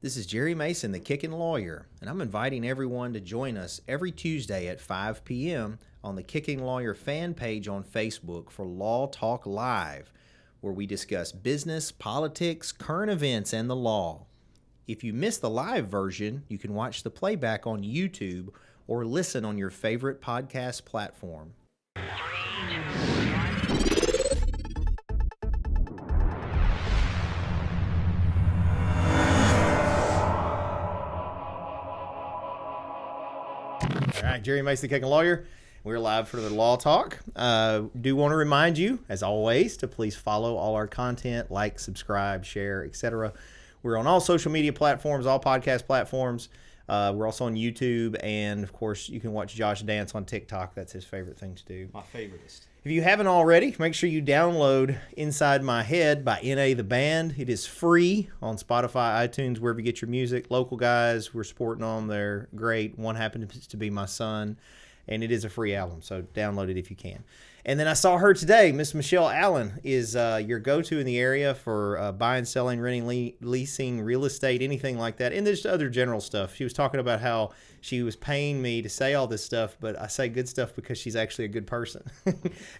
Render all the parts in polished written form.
This is Jerry Mason, the Kickin Lawyer, and I'm inviting everyone to join us every Tuesday at 5 p.m. on the Kickin Lawyer fan page on Facebook for Law Talk Live, where we discuss business, politics, current events, and the law. If you miss the live version, you can watch the playback on YouTube or listen on your favorite podcast platform. All right, Jerry Mason, the Kickin Lawyer. We're live for the Law Talk. Do want to remind you, as always, to please follow all our content, like, subscribe, share, etc. We're on all social media platforms, all podcast platforms. We're also on YouTube, and of course, you can watch Josh dance on TikTok. That's his favorite thing to do. My favoriteest. If you haven't already, make sure you download Inside My Head by N.A. the Band. It is free on Spotify, iTunes, wherever you get your music. Local guys, we're supporting them. They're great. One happens to be my son, and it is a free album, so download it if you can. And then I saw her today. Miss Michelle Allen is your go-to in the area for buying, selling, renting, leasing, real estate, anything like that. And there's other general stuff. She was talking about how she was paying me to say all this stuff, but I say good stuff because she's actually a good person.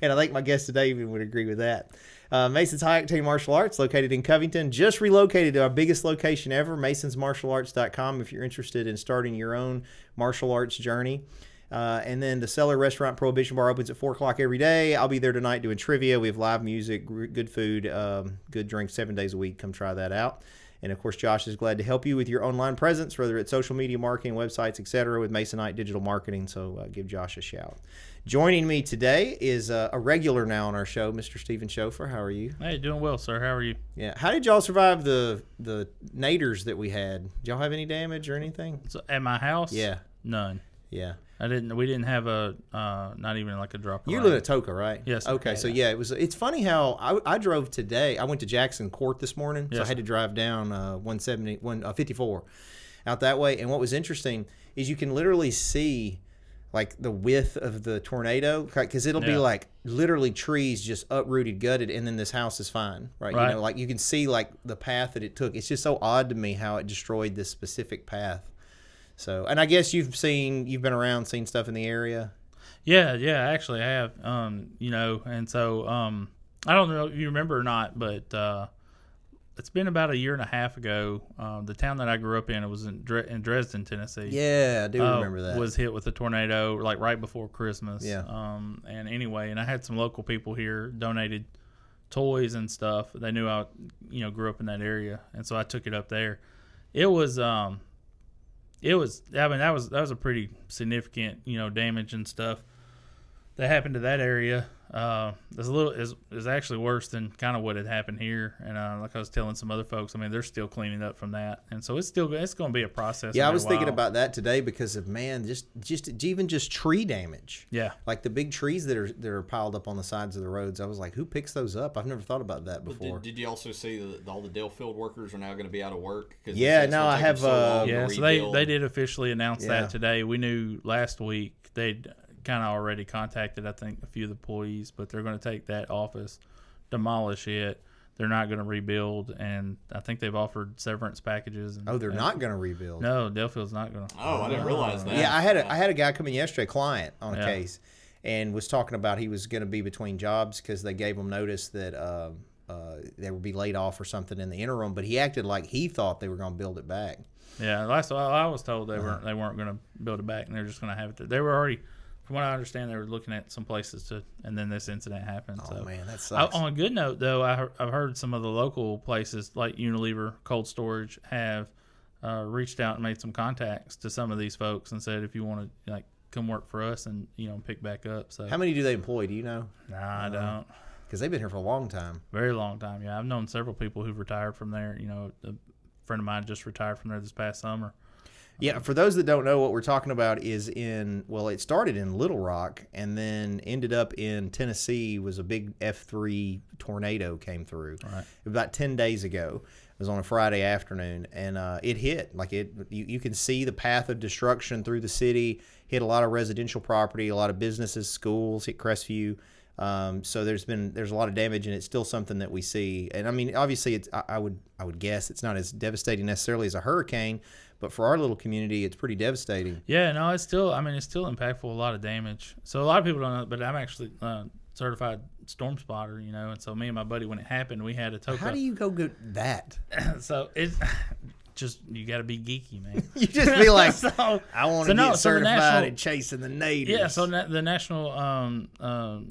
And I think my guest today even would agree with that. Mason's High Octane Martial Arts, located in Covington, just relocated to our biggest location ever, masonsmartialarts.com, if you're interested in starting your own martial arts journey. And then the Cellar Restaurant Prohibition Bar opens at 4 o'clock every day. I'll be there tonight doing trivia. We have live music, good food, good drinks 7 days a week. Come try that out. And, of course, Josh is glad to help you with your online presence, whether it's social media marketing, websites, etc., with Masonite Digital Marketing. So give Josh a shout. Joining me today is a regular now on our show, Mr. Stephen Shopher. How are you? Hey, doing well, sir. How are you? Yeah. How did y'all survive the naders that we had? Did y'all have any damage or anything? So at my house? Yeah. None. Yeah. We didn't have a not even like a drop. You live at Toka, right? Yes. Sir. Okay, so yeah, it's funny how I drove today. I went to Jackson Court this morning, so I had to drive down 154 out that way. And what was interesting is you can literally see like the width of the tornado, because it'll be like literally trees just uprooted, gutted, and then this house is fine, right? You know, like you can see like the path that it took. It's just so odd to me how it destroyed this specific path. So, and I guess you've been around, seen stuff in the area. Yeah, actually I have. And so I don't know if you remember or not, but it's been about a year and a half ago. The town that I grew up in, it was in Dresden, Tennessee. Yeah, I do remember that. Was hit with a tornado like right before Christmas. Yeah. And anyway, and I had some local people here donated toys and stuff. They knew I, grew up in that area, and so I took it up there. It was. That was a pretty significant, damage and stuff that happened to that area. Is actually worse than kind of what had happened here. And like I was telling some other folks, I mean, they're still cleaning up from that, and so it's going to be a process. Yeah, I was thinking about that today because of just tree damage. Yeah, like the big trees that are piled up on the sides of the roads. I was like, who picks those up? I've never thought about that before. Did you also see that all the Dalefield workers are now going to be out of work? Yeah, no, I have. So they did officially announce that today. We knew last week they'd kind of already contacted, I think, a few of the employees, but they're going to take that office, demolish it. They're not going to rebuild, and I think they've offered severance packages. They're not going to rebuild. No, Delfield's not going to. Oh, I didn't realize that. Yeah, I had a guy come in yesterday, client on a case, and was talking about he was going to be between jobs because they gave him notice that they would be laid off or something in the interim. But he acted like he thought they were going to build it back. Yeah, last I was told they weren't going to build it back, and they're just going to have it there. They were already. From what I understand, they were looking at some places and then this incident happened. Oh, man, that sucks. On a good note, though, I've heard some of the local places like Unilever, Cold Storage, have reached out and made some contacts to some of these folks and said, if you want to come work for us and pick back up. So how many do they employ? Do you know? Nah, I don't. Because they've been here for a long time. Very long time. Yeah, I've known several people who've retired from there. A friend of mine just retired from there this past summer. Yeah, for those that don't know, what we're talking about is it started in Little Rock and then ended up in Tennessee. Was a big F3 tornado came through about 10 days ago. It was on a Friday afternoon, and it hit. You can see the path of destruction through the city, hit a lot of residential property, a lot of businesses, schools, hit Crestview. So there's a lot of damage, and it's still something that we see. And I mean, obviously, I would guess it's not as devastating necessarily as a hurricane, but for our little community, it's pretty devastating. Yeah, no, it's still impactful. A lot of damage. So a lot of people don't know, but I'm actually certified storm spotter. And so me and my buddy, when it happened, we had a tow. How do you go get that? So it's just you got to be geeky, man. You just be like, so, I want to get certified in chasing the natives. Yeah, so the National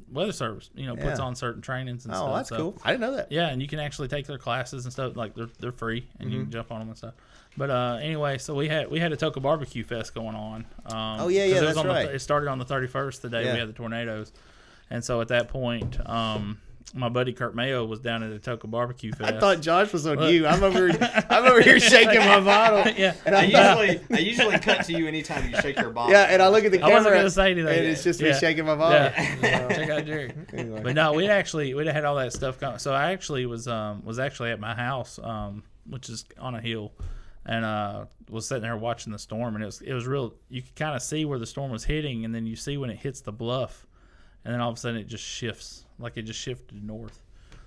Weather Service, puts on certain trainings and stuff. Oh, that's cool. I didn't know that. Yeah, and you can actually take their classes and stuff. Like they're free, and you can jump on them and stuff. But anyway, so we had a Toca Barbecue Fest going on. That's right. It started on the 31st, the day we had the tornadoes, and so at that point, my buddy Kurt Mayo was down at the Toca Barbecue Fest. I thought Josh was on you. I'm over here shaking my bottle. Yeah, and I usually cut to you anytime you shake your bottle. Yeah, and I look at the camera. I wasn't gonna say anything, and it's just me shaking my bottle. Yeah. Check out Jerry. Anyway. But no, we'd had all that stuff going. So I actually was actually at my house, which is on a hill, and was sitting there watching the storm, and it was real. You could kind of see where the storm was hitting, and then you see when it hits the bluff, and then all of a sudden it just shifts, like it just shifted north.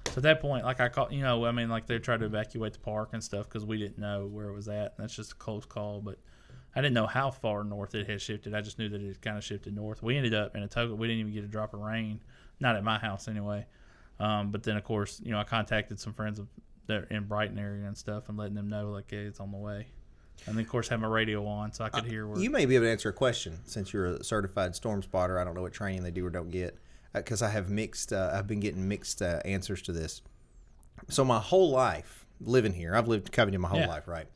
So at that point, like I called, like they tried to evacuate the park and stuff because we didn't know where it was at. That's just a close call, but I didn't know how far north it had shifted. I just knew that it kind of shifted north. We ended up in Atoka. We didn't even get a drop of rain, not at my house anyway. But then of course, I contacted some friends that in Brighton area and stuff and letting them know like, hey, it's on the way. And then of course have my radio on so I could hear where. You may be able to answer a question since you're a certified storm spotter. I don't know what training they do or don't get. Because I've been getting mixed answers to this. So my whole life living here, I've lived in Covington my whole life, right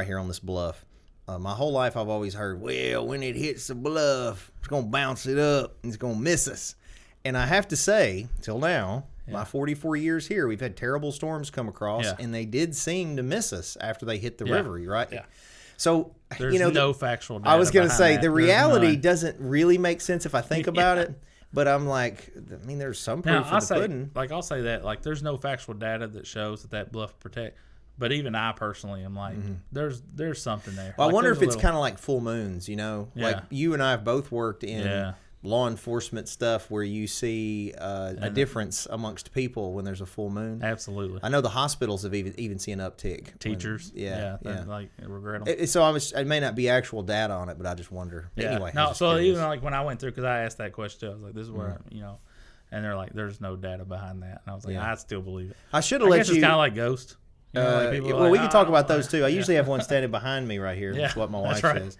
here on this bluff. My whole life I've always heard, well, when it hits the bluff, it's gonna bounce it up and it's gonna miss us. And I have to say, till now, my 44 years here, we've had terrible storms come across, and they did seem to miss us after they hit the river, right? Yeah. So there's no factual data. I was gonna say that. the reality doesn't really make sense if I think about it. But I'm like, I mean, there's some proof of the pudding. Like, I'll say that. Like, there's no factual data that shows that bluff protect. But even I personally am like, there's something there. Well, like, I wonder if it's kind of like full moons, Yeah. Like you and I have both worked in law enforcement stuff where you see a difference amongst people when there's a full moon. Absolutely. I know the hospitals have even seen an uptick. Teachers. Like, regret them. So it may not be actual data on it, but I just wonder. Yeah. Anyway. No, so curious. Even like when I went through, because I asked that question too, I was like, this is where, and they're like, there's no data behind that. And I was like, I still believe it. I should have let you. It's kind of like Ghost. We can talk about those too. I usually have one standing behind me right here. That's what my wife says.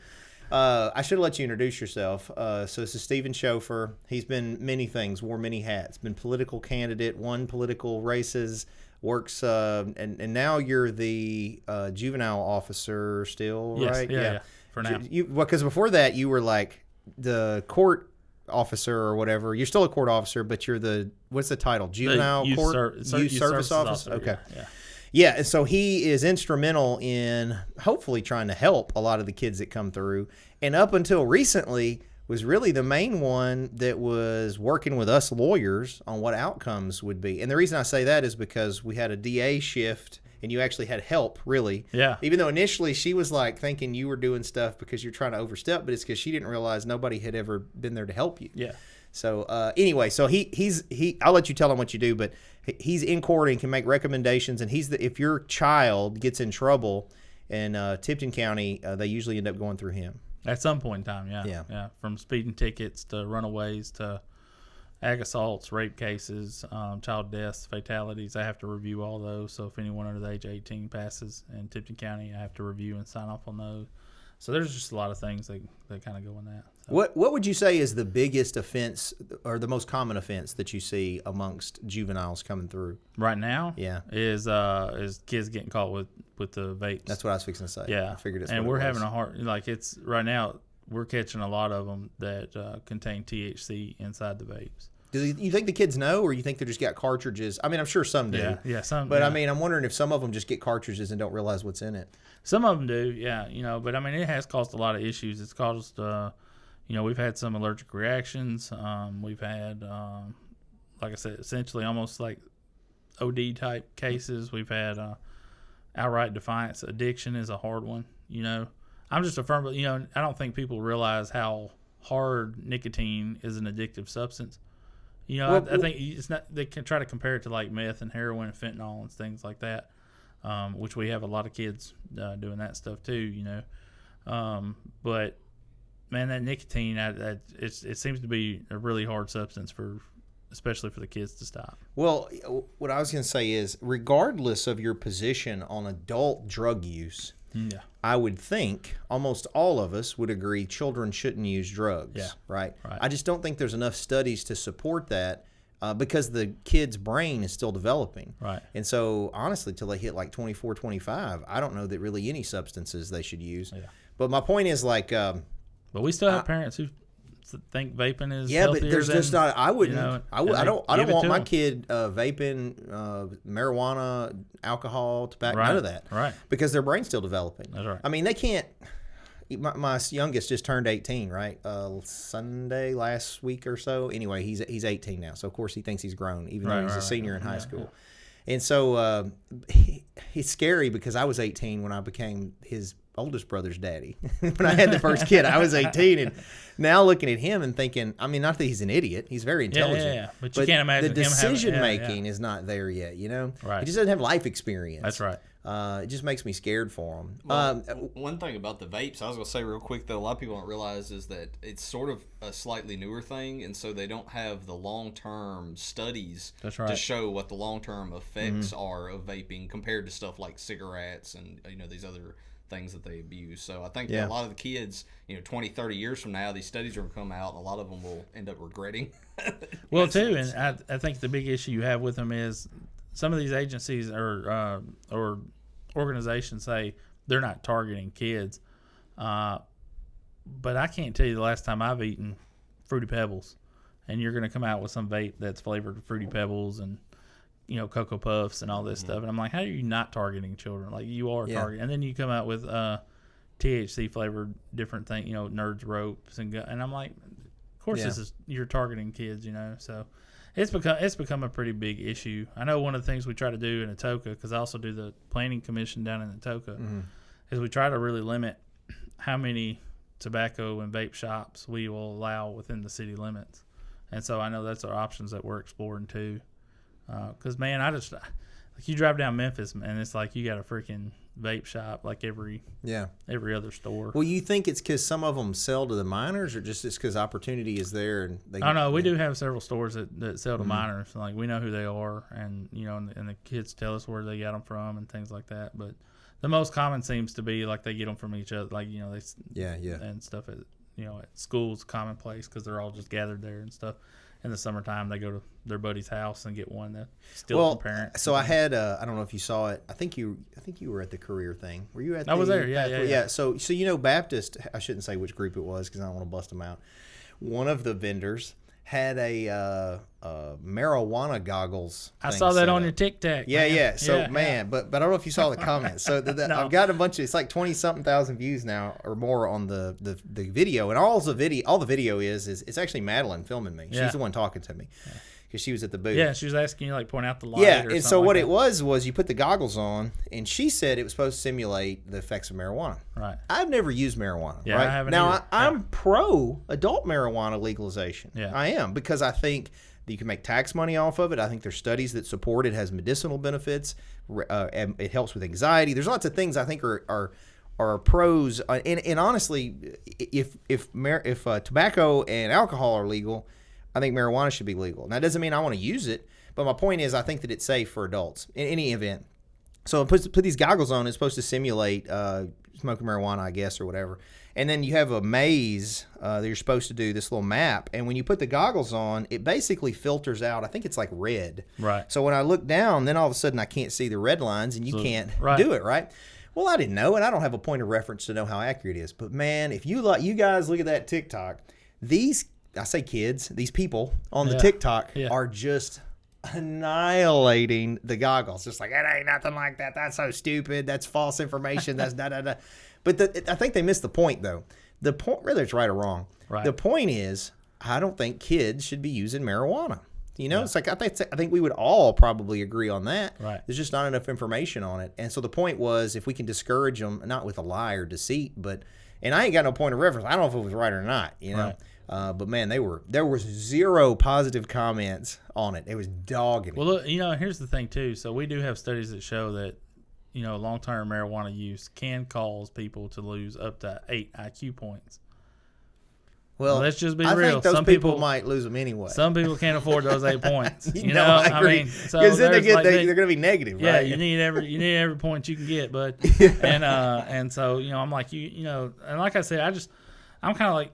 I should have let you introduce yourself. So this is Stephen Shopher. He's been many things, wore many hats. Been political candidate, won political races, works, and now you're the juvenile officer still, right? Yeah. For now. Because before that you were like the court officer or whatever. You're still a court officer, but you're what's the title? Juvenile youth court youth service officer. Okay. Yeah. Yeah, so he is instrumental in hopefully trying to help a lot of the kids that come through. And up until recently was really the main one that was working with us lawyers on what outcomes would be. And the reason I say that is because we had a DA shift and you actually had help, really. Yeah. Even though initially she was like thinking you were doing stuff because you're trying to overstep, but it's because she didn't realize nobody had ever been there to help you. Yeah. So anyway, so he's I'll let you tell him what you do, but he's in court and can make recommendations. And if your child gets in trouble in Tipton County, they usually end up going through him. At some point in time, yeah. From speeding tickets to runaways to ag assaults, rape cases, child deaths, fatalities. I have to review all those. So if anyone under the age of 18 passes in Tipton County, I have to review and sign off on those. So there's just a lot of things that kind of go in that. So. What would you say is the biggest offense or the most common offense that you see amongst juveniles coming through right now? Yeah, is kids getting caught with the vapes. That's what I was fixing to say. Yeah, I figured it's and we're having a hard it's right now. We're catching a lot of them that contain THC inside the vapes. Do you think the kids know, or you think they just got cartridges? I mean, I'm sure some do. Yeah, some. But I mean, I'm wondering if some of them just get cartridges and don't realize what's in it. Some of them do, yeah. But I mean, it has caused a lot of issues. It's caused, we've had some allergic reactions. We've had, like I said, essentially almost like OD type cases. We've had outright defiance. Addiction is a hard one. I'm just a firm, I don't think people realize how hard nicotine is an addictive substance. You know, I think it's not. They can try to compare it to like meth and heroin and fentanyl and things like that, which we have a lot of kids doing that stuff too. You know, but man, that nicotine, it seems to be a really hard substance especially for the kids to stop. Well, what I was going to say is, regardless of your position on adult drug use, Yeah. I would think almost all of us would agree children shouldn't use drugs. Yeah. Right? Right. I just don't think there's enough studies to support that because the kid's brain is still developing. Right. And so, honestly, till they hit like 24, 25, I don't know that really any substances they should use. Yeah. But my point is, like... but we still have parents who think vaping is but there's just not. I wouldn't. You know, I don't want my them. kid vaping marijuana, alcohol, tobacco, Right. none of that. Right. Because their brain's still developing. That's right. I mean, they can't. My youngest just turned 18, right? Sunday last week or so. Anyway, he's 18 now, so of course he thinks he's grown, even though he's a senior in high school. And so it's scary because I was 18 when I became his oldest brother's daddy. When I had the first kid, I was 18, and now looking at him and thinking, I mean, not that he's an idiot, he's very intelligent. Yeah. But you can't imagine the him decision having, making is not there yet. You know, Right. He just doesn't have life experience. That's right. It just makes me scared for him. Well, one thing about the vapes, I was going to say real quick, though, a lot of people don't realize is that it's sort of a slightly newer thing, and so they don't have the long-term studies That's right. to show what the long-term effects are of vaping compared to stuff like cigarettes and, you know, these other things that they abuse. So I think that a lot of the kids, you know, 20, 30 years from now, these studies are going to come out, and a lot of them will end up regretting. Well, too, and I think the big issue you have with them is some of these agencies or organizations say they're not targeting kids, but I can't tell you the last time I've eaten Fruity Pebbles, and you're going to come out with some vape that's flavored Fruity Pebbles and, you know, Cocoa Puffs and all this stuff, and I'm like, how are you not targeting children? Like, you are targeting, and then you come out with THC flavored different thing, you know, Nerds Ropes and I'm like, of course this is, you're targeting kids, you know. So it's become a pretty big issue. I know one of the things we try to do in Atoka, because I also do the planning commission down in Atoka, is we try to really limit how many tobacco and vape shops we will allow within the city limits. And so I know that's our options that we're exploring too. Because, man, like, you drive down Memphis, and it's like you got a freaking vape shop like every other store. Well, you think it's because some of them sell to the minors, or just it's because opportunity is there? And I know we do have several stores that sell to minors. Like, we know who they are, and, you know, and the kids tell us where they got them from and things like that. But the most common seems to be like they get them from each other, like, you know, and stuff at, you know, at school's commonplace because they're all just gathered there and stuff. In the summertime, they go to their buddy's house and get one that steals from parents. So I had I don't know if you saw it. I think you were at the career thing. Were you at? I was there. Yeah. So you know, Baptist. I shouldn't say which group it was because I don't want to bust them out. One of the vendors had a marijuana goggles. I saw that on your TikTok. Yeah. So but I don't know if you saw the comments. So no. I've got a bunch of, it's like 20-something thousand views now or more on the video, and all the video is it's actually Madeline filming me. She's the one talking to me because she was at the booth. Yeah, she was asking you, like, point out the light. Yeah, or and so what it was you put the goggles on, and she said it was supposed to simulate the effects of marijuana. Right. I've never used marijuana. Yeah, right? I haven't Now, either. I'm pro adult marijuana legalization. Yeah. I am, because I think that you can make tax money off of it. I think there's studies that support it has medicinal benefits. And it helps with anxiety. There's lots of things I think are pros. And honestly, if tobacco and alcohol are legal, I think marijuana should be legal. Now, that doesn't mean I want to use it, but my point is I think that it's safe for adults in any event. So put these goggles on. It's supposed to simulate smoking marijuana, I guess, or whatever. And then you have a maze that you're supposed to do, this little map. And when you put the goggles on, it basically filters out. I think it's like red. Right. So when I look down, then all of a sudden I can't see the red lines, and you can't do it, right? Well, I didn't know, and I don't have a point of reference to know how accurate it is. But, man, if you guys look at that TikTok, these people on the TikTok are just annihilating the goggles. Just like, it ain't nothing like that. That's so stupid. That's false information. That's da-da-da. But I think they missed the point, though. The point, whether it's right or wrong, the point is I don't think kids should be using marijuana. You know, it's like I think we would all probably agree on that. Right. There's just not enough information on it. And so the point was, if we can discourage them, not with a lie or deceit, and I ain't got no point of reference. I don't know if it was right or not, you know. Right. But man, there was zero positive comments on it. It was dogging it. Well, look, here's the thing too. So we do have studies that show that long-term marijuana use can cause people to lose up to 8 IQ points. Well, let's just be I real. think those Some people might lose them anyway. Some people can't afford those 8 points. I agree. Because then they're going to be negative, yeah, right? you need every point you can get, bud. And so I'm like and like I said, I'm kind of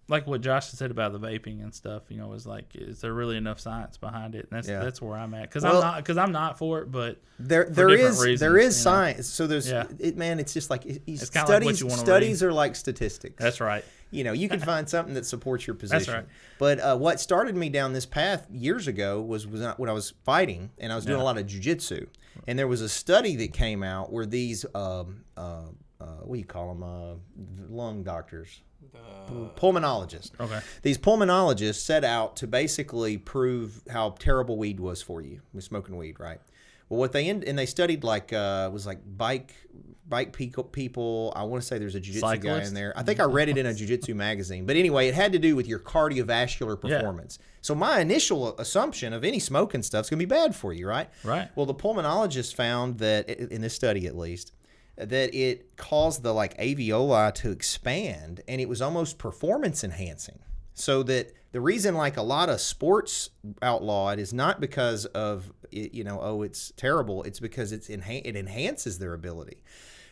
like what Josh said about the vaping and stuff. Is like, is there really enough science behind it? And that's where I'm at, because I'm not for it, but there is science. So there's it's just like it's kind of like what you want to studies are like statistics. That's right. You can find something that supports your position. That's right. But what started me down this path years ago was when I was fighting, and I was doing a lot of jiu-jitsu. And there was a study that came out where these, what do you call them, lung doctors? Pulmonologists. Okay. These pulmonologists set out to basically prove how terrible weed was for you, with smoking weed, right? Well, what they studied it was like bike people. I want to say there's a jiu-jitsu guy in there. I think I read it in a jiu-jitsu magazine. But anyway, it had to do with your cardiovascular performance. Yeah. So my initial assumption of any smoking stuff is going to be bad for you, right? Right. Well, the pulmonologist found that, in this study at least, that it caused the alveoli to expand, and it was almost performance enhancing. So that the reason a lot of sports outlaw it is not because of it's terrible. It's because it enhances their ability.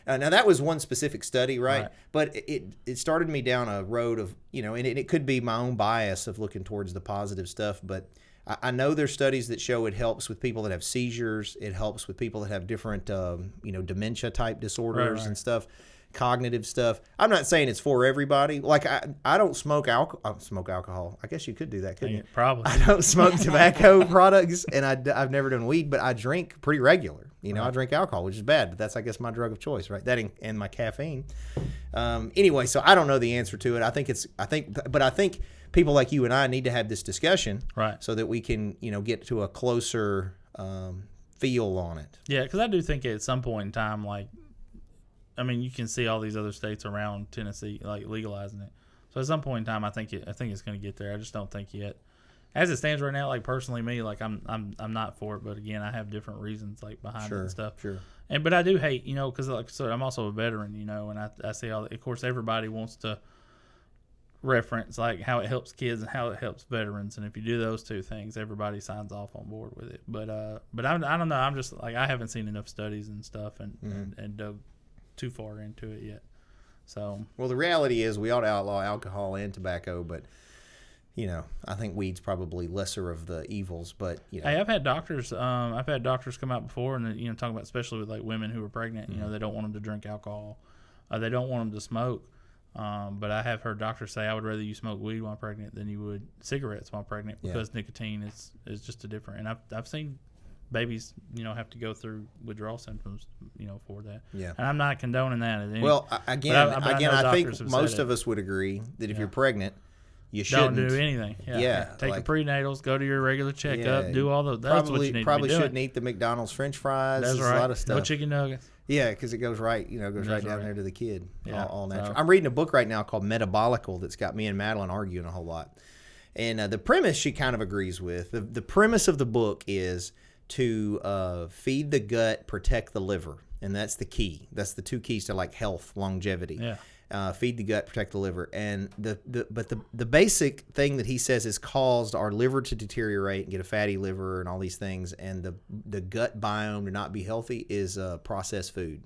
Now that was one specific study, right? But it started me down a road of and it could be my own bias of looking towards the positive stuff. But I know there's studies that show it helps with people that have seizures. It helps with people that have different dementia type disorders and stuff. Cognitive stuff. I'm not saying it's for everybody. I don't smoke alcohol. I guess you could do that, couldn't you? Probably. I don't smoke tobacco products, and I've never done weed, but I drink pretty regular. I drink alcohol, which is bad, but that's, I guess, my drug of choice, right? That and my caffeine. Anyway, so I don't know the answer to it. I think people like you and I need to have this discussion, right? So that we can, get to a closer feel on it. Yeah, because I do think at some point in time, you can see all these other states around Tennessee legalizing it. So at some point in time, I think it's going to get there. I just don't think yet. As it stands right now, personally, me, I'm not for it. But again, I have different reasons behind it and stuff. Sure. But I do hate, because like I said, I'm also a veteran, and I see of course, everybody wants to reference how it helps kids and how it helps veterans, and if you do those two things, everybody signs off on board with it. But I don't know. I'm just I haven't seen enough studies and stuff and dug too far into it yet. So the reality is we ought to outlaw alcohol and tobacco, but I think weed's probably lesser of the evils. But hey, I've had doctors come out before and talking about, especially with women who are pregnant, they don't want them to drink alcohol, they don't want them to smoke. But I have heard doctors say, I would rather you smoke weed while pregnant than you would cigarettes while pregnant, because nicotine is just a different. And I've seen babies, have to go through withdrawal symptoms, for that. Yeah. And I'm not condoning that. I think most of us would agree that if you're pregnant, you shouldn't do anything. Take your prenatals, go to your regular checkup, do all those. That's what you need probably to be doing. Shouldn't eat the McDonald's French fries. That's right. A lot of stuff. No chicken nuggets. Yeah, because it goes right down there to the kid. Yeah, all natural. I'm reading a book right now called Metabolical that's got me and Madeline arguing a whole lot. And the premise she kind of agrees with. The premise of the book is to feed the gut, protect the liver. And that's the key. That's the two keys to health, longevity. Yeah. Feed the gut, protect the liver. And the basic thing that he says has caused our liver to deteriorate and get a fatty liver and all these things, and the gut biome to not be healthy is processed food.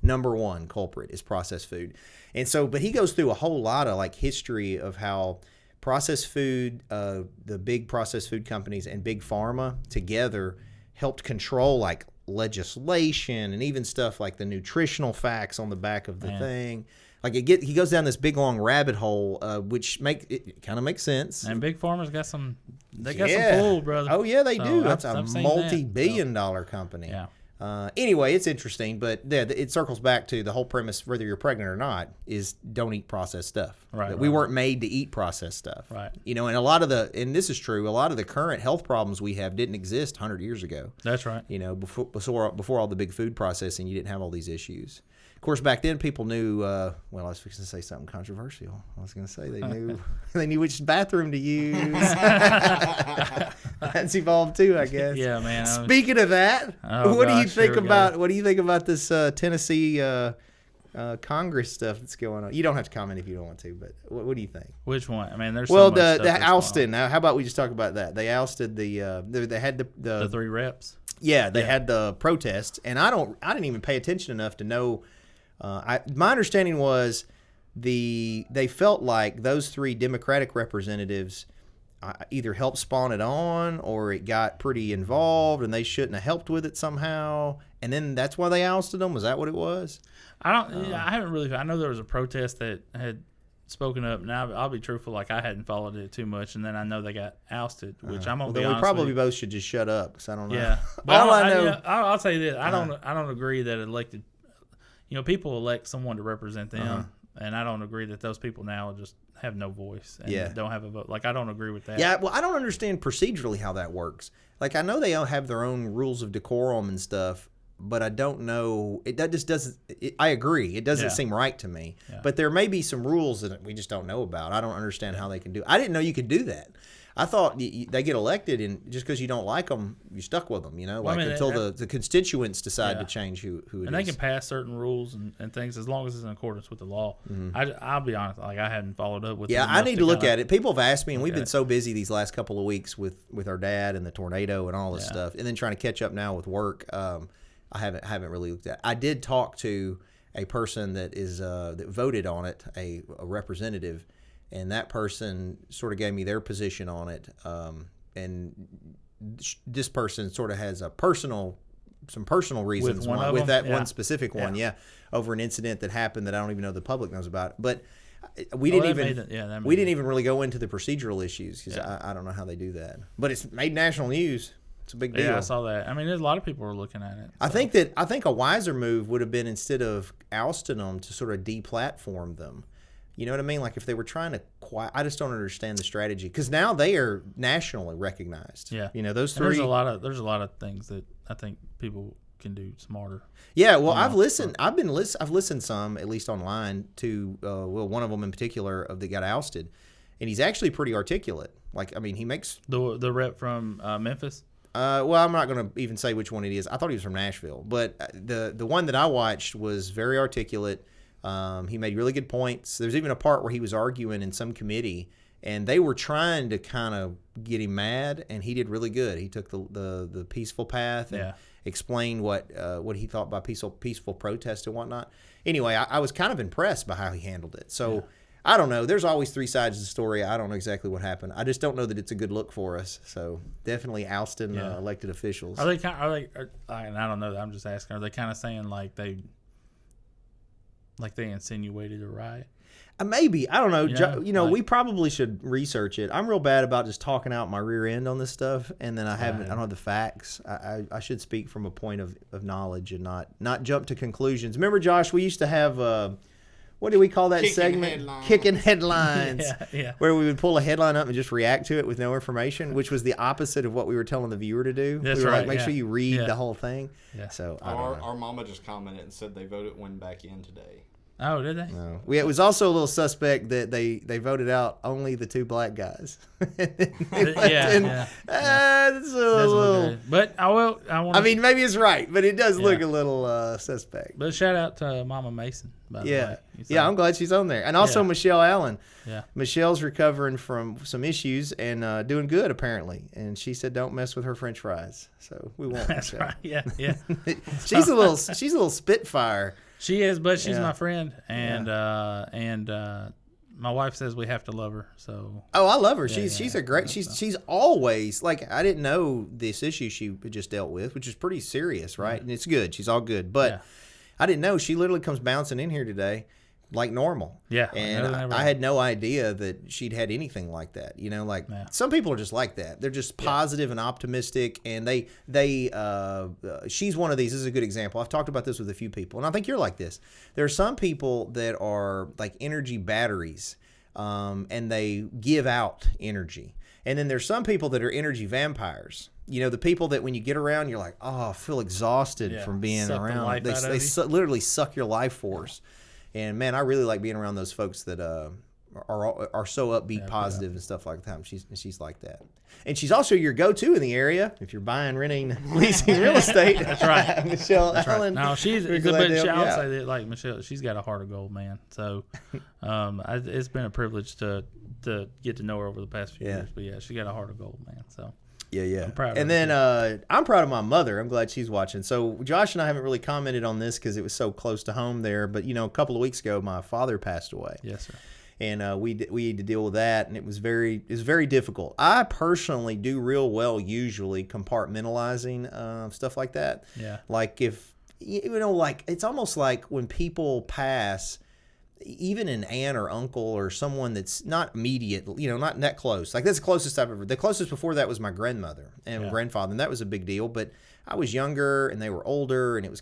Number one culprit is processed food. And so, but he goes through a whole lot of history of how processed food, the big processed food companies and big pharma together helped control legislation and even stuff like the nutritional facts on the back of the thing. He goes down this big long rabbit hole, which kind of makes sense. And big pharma's got some pull, brother. Oh yeah, they do. That's a multi-billion-dollar company. Yeah. Anyway, it's interesting, but it circles back to the whole premise, whether you're pregnant or not, is don't eat processed stuff. Right. We weren't made to eat processed stuff. Right. And and this is true, a lot of the current health problems we have didn't exist 100 years ago. That's right. Before all the big food processing, you didn't have all these issues. Of course, back then people knew. Well, I was fixing to say something controversial. I was going to say they knew which bathroom to use. That's evolved too, I guess. Yeah, man. Speaking of that, what do you think about this Tennessee Congress stuff that's going on? You don't have to comment if you don't want to, but what do you think? Which one? I mean, there's the ousting. Now, how about we just talk about that? They ousted they had the 3 reps. Yeah, they had the protest, and I didn't even pay attention enough to know. My understanding was they felt like those 3 Democratic representatives either helped spawn it on, or it got pretty involved, and they shouldn't have helped with it somehow. And then that's why they ousted them. Was that what it was? I haven't really. I know there was a protest that had spoken up. Now I'll be truthful, like I hadn't followed it too much, and then I know they got ousted, which I'm gonna be honest. We probably both should just shut up because I don't know. Yeah, but all I know, I'll say this: I don't agree that elected. People elect someone to represent them, and I don't agree that those people now just have no voice and don't have a vote. Like, I don't agree with that. Yeah, well, I don't understand procedurally how that works. Like, I know they all have their own rules of decorum and stuff, but I don't know. That just doesn't. I agree. It doesn't seem right to me. Yeah. But there may be some rules that we just don't know about. I don't understand how they can do. I didn't know you could do that. I thought they get elected, and just because you don't like them, you're stuck with them. Until the constituents decide to change who it is. And they can pass certain rules and things as long as it's in accordance with the law. Mm-hmm. I'll be honest, like I hadn't followed up with. Yeah, I need to look at it. People have asked me, and we've been so busy these last couple of weeks with our dad and the tornado and all this stuff, and then trying to catch up now with work. I haven't really looked at it. I did talk to a person that voted on it, a representative. And that person sort of gave me their position on it. And this person sort of has some personal reasons with that one specific one. Yeah. Over an incident that happened that I don't even know the public knows about. But we didn't even really go into the procedural issues because I don't know how they do that. But it's made national news. It's a big deal. Yeah, I saw that. I mean, there's a lot of people are looking at it. So. I think a wiser move would have been, instead of ousting them, to sort of deplatform them. You know what I mean? Like if they were trying to I just don't understand the strategy, because now they are nationally recognized. Yeah. Those 3. And there's a lot of things that I think people can do smarter. Yeah. Well, I've listened some, at least online, to one of them in particular that got ousted, and he's actually pretty articulate. Like, I mean, he makes the rep from Memphis. Well, I'm not going to even say which one it is. I thought he was from Nashville, but the one that I watched was very articulate. He made really good points. There's even a part where he was arguing in some committee, and they were trying to kind of get him mad, and he did really good. He took the peaceful path and explained what he thought by peaceful protest and whatnot. Anyway, I was kind of impressed by how he handled it. So I don't know. There's always 3 sides of the story. I don't know exactly what happened. I just don't know that it's a good look for us. So definitely ousting elected officials. And I don't know. I'm just asking. Are they kind of saying like they insinuated a riot? Maybe. I don't know. We probably should research it. I'm real bad about just talking out my rear end on this stuff, and then I don't have the facts. I should speak from a point of knowledge and not jump to conclusions. Remember, Josh, we used to have what do we call that segment? Kickin' headlines. Where we would pull a headline up and just react to it with no information, which was the opposite of what we were telling the viewer to do. That's we were right. Like, make sure you read the whole thing. Yeah. So our mama just commented and said they voted one back in today. Oh, did they? No. It was also a little suspect that they voted out only the 2 black guys. That's a little. But I mean, maybe it's right, but it does look a little suspect. But shout out to Mama Mason. By the way. Yeah, I'm glad she's on there, and also Michelle Allen. Yeah, Michelle's recovering from some issues and doing good apparently. And she said, "Don't mess with her French fries." So we won't. That's right. Yeah. she's a little spitfire. She is, but she's my friend, and my wife says we have to love her. So I love her. She's a great. She's always like, I didn't know this issue she just dealt with, which is pretty serious, right? And it's good. She's all good, but I didn't know she literally comes bouncing in here today like normal. Yeah, and I had no idea that she'd had anything like that. Some people are just like that. They're just positive and optimistic, and she's one of these. This is a good example. I've talked about this with a few people, and I think you're like this. There are some people that are like energy batteries, and they give out energy. And then there's some people that are energy vampires. the people that when you get around, you're like, oh, I feel exhausted from being suck around. The They literally suck your life force. And man, I really like being around those folks that are so upbeat, positive, and stuff like that. She's like that, and she's also your go-to in the area if you're buying, renting, leasing real estate. That's right, Michelle That's Allen. Right. No, she's but I'll say that like Michelle, she's got a heart of gold, man. So, it's been a privilege to get to know her over the past few years. But yeah, she got a heart of gold, man. So. Yeah. I'm proud of and her. then I'm proud of my mother. I'm glad she's watching. So Josh and I haven't really commented on this because it was so close to home there. But a couple of weeks ago, my father passed away. Yes, sir. And we had to deal with that, and it was very difficult. I personally do real well usually compartmentalizing stuff like that. Yeah. Like if like it's almost like when people pass, even an aunt or uncle or someone that's not immediate, not that close. Like that's the closest I've ever. The closest before that was my grandmother and grandfather, and that was a big deal. But I was younger, and they were older, and it was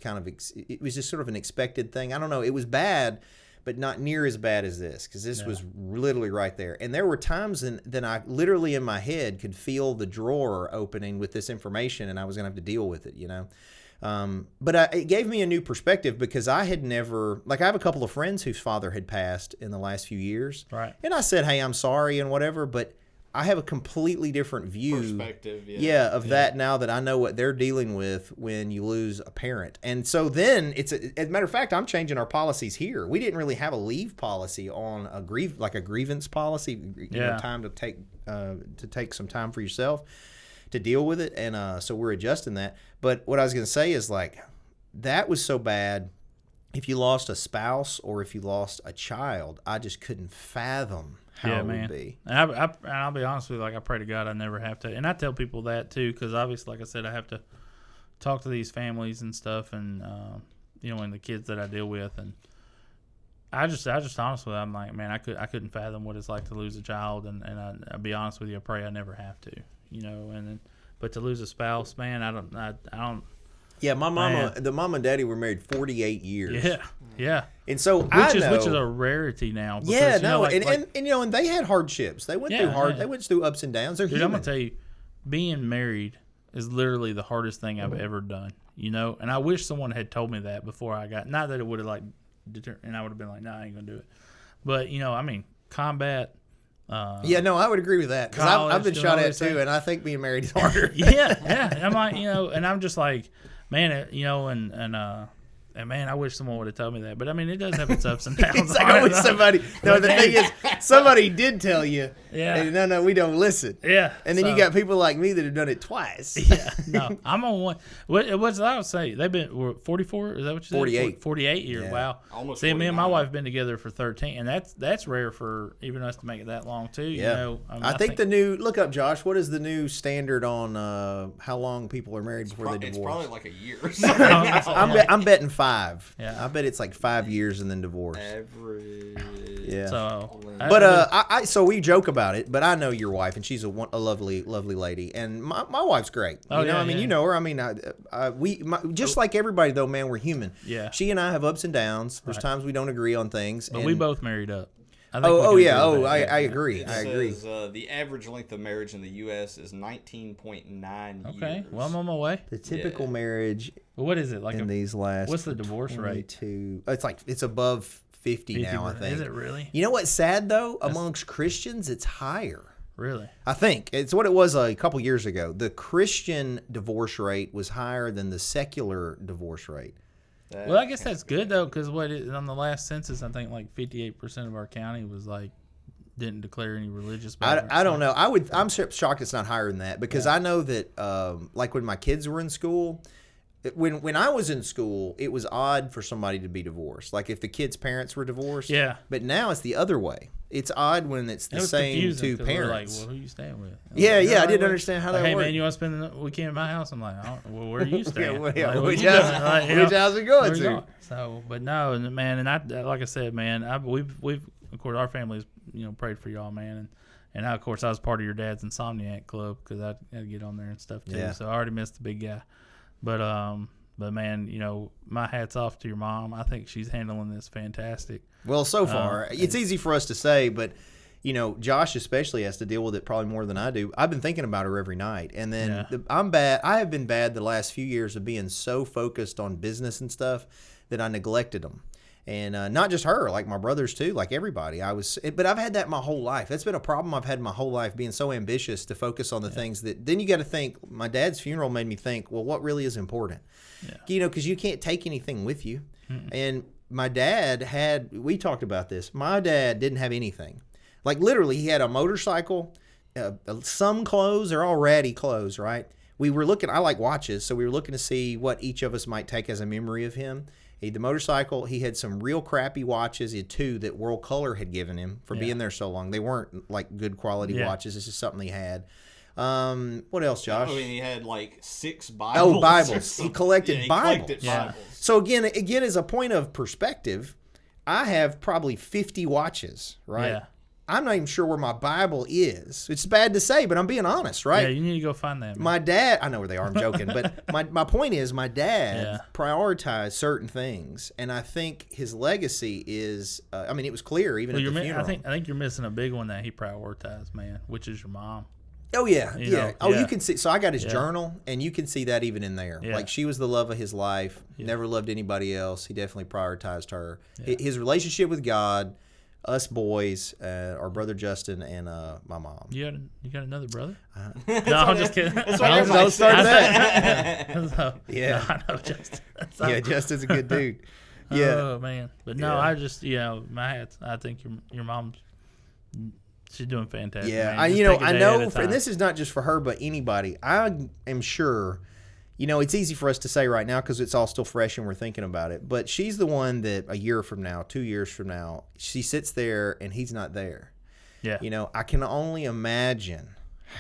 it was just sort of an expected thing. I don't know. It was bad, but not near as bad as this, because this was literally right there. And there were times that I literally in my head could feel the drawer opening with this information, and I was going to have to deal with it, But it gave me a new perspective because I had never, I have a couple of friends whose father had passed in the last few years. Right. And I said, hey, I'm sorry and whatever, but I have a completely different view. Perspective, of that now that I know what they're dealing with when you lose a parent. And so then as a matter of fact, I'm changing our policies here. We didn't really have a leave policy on a grievance policy, time to take some time for yourself to deal with it. And so we're adjusting that. But what I was going to say is that was so bad. If you lost a spouse or if you lost a child, I just couldn't fathom how it would be. And I'll be honest with you, I pray to God I never have to. And I tell people that too, because obviously, like I said, I have to talk to these families and stuff, and and the kids that I deal with, and I just honestly, I'm like, man, I couldn't fathom what it's like to lose a child, and I'll be honest with you, I pray I never have to, but to lose a spouse, man, I don't. Yeah, my mama, the mom and daddy were married 48 years. Yeah. And so which is a rarity now. Because, and they had hardships. They went through They went through ups and downs. They're human. I'm gonna tell you, being married is literally the hardest thing I've ever done. And I wish someone had told me that before I got. Not that it would have and I would have been like, nah, I ain't gonna do it. But combat. I would agree with that because I've been shot at too, and I think being married is harder. I'm like, and I'm just like, man, and man, I wish someone would have told me that. But I mean, it does have its ups and downs. It's like I wish somebody. No, the thing is, somebody did tell you. Yeah. And no, we don't listen. Yeah. And then you got people like me that have done it twice. Yeah. No, I'm on one. What's I would say? They've been 44. Is that what you said? 48. 48 years. Yeah. Wow. Almost. See, 49. me and my wife have been together for 13, and that's rare for even us to make it that long too. Yeah. I think the new look up, Josh. What is the new standard on how long people are married before they divorce? It's probably like a year. I'm betting 5. Yeah. I bet it's like 5 years and then divorce. Average. Yeah. So, but so we joke about it. But I know your wife, and she's a lovely, lovely lady, and my wife's great. You know her. I mean, just like everybody though, man, we're human. Yeah. She and I have ups and downs. There's times we don't agree on things. But we both married up. I agree. I agree. The average length of marriage in the U.S. is 19.9 years. Okay, well, I'm on my way. The typical marriage. What is it like in these last? What's the divorce rate? It's above 50 now. I think. Is it really? You know what's sad though? Amongst Christians, it's higher. Really? I think it's what it was a couple years ago. The Christian divorce rate was higher than the secular divorce rate. Well, I guess that's good though, because on the last census, I think like 58% of our county was didn't declare any religious. I don't know. I'm shocked it's not higher than that because I know that when my kids were in school, when I was in school, it was odd for somebody to be divorced. Like if the kids' parents were divorced. Yeah. But now it's the other way. It's odd when it's the same two parents. Well, who you staying with? I didn't understand how that worked. Hey man, you want to spend the weekend at my house? I'm like, well, where are you staying? Which house are you going to? So, but no, man, and I like I said, man, we've of course our family's prayed for y'all, man, and of course I was part of your dad's Insomniac Club because I had to get on there and stuff too. Yeah. So I already missed the big guy, but man, my hat's off to your mom. I think she's handling this fantastic. Well, so far it's easy for us to say, but Josh especially has to deal with it probably more than I do. I've been thinking about her every night. And then I'm bad. I have been bad the last few years of being so focused on business and stuff that I neglected them. And not just her, like my brothers too, like everybody. But I've had that my whole life. That's been a problem I've had my whole life, being so ambitious to focus on the things that. Then you got to think. My dad's funeral made me think. Well, what really is important? Yeah. Because you can't take anything with you. And my dad we talked about this. My dad didn't have anything. Like literally, he had a motorcycle, some clothes. They're all ratty clothes, right? We were looking. I like watches, so we were looking to see what each of us might take as a memory of him. The motorcycle, he had some real crappy watches. He had 2 that World Color had given him for being there so long. They weren't like good quality watches. It's just something he had. What else, Josh? I mean, he had like 6 Bibles. Oh, Bibles. He collected Bibles. Bibles. So again, as a point of perspective, I have probably 50 watches, right? Yeah. I'm not even sure where my Bible is. It's bad to say, but I'm being honest, right? Yeah, you need to go find that. Man. My dad, I know where they are, I'm joking, but my point is my dad prioritized certain things, and I think his legacy is, it was clear even at the funeral. I think you're missing a big one that he prioritized, man, which is your mom. Oh, yeah, you can see. So I got his journal, and you can see that even in there. Yeah. Like, she was the love of his life, never loved anybody else. He definitely prioritized her. Yeah. His relationship with God, us boys, our brother Justin, and my mom. You got another brother? No, I'm just kidding. Don't start that. No, I know Justin. Yeah, Justin's a good dude. Yeah. Oh man, but no, I just my hats. I think your mom's. She's doing fantastic. Yeah, I know, and this is not just for her, but anybody. I am sure. It's easy for us to say right now because it's all still fresh and we're thinking about it. But she's the one that a year from now, 2 years from now, she sits there and he's not there. Yeah. I can only imagine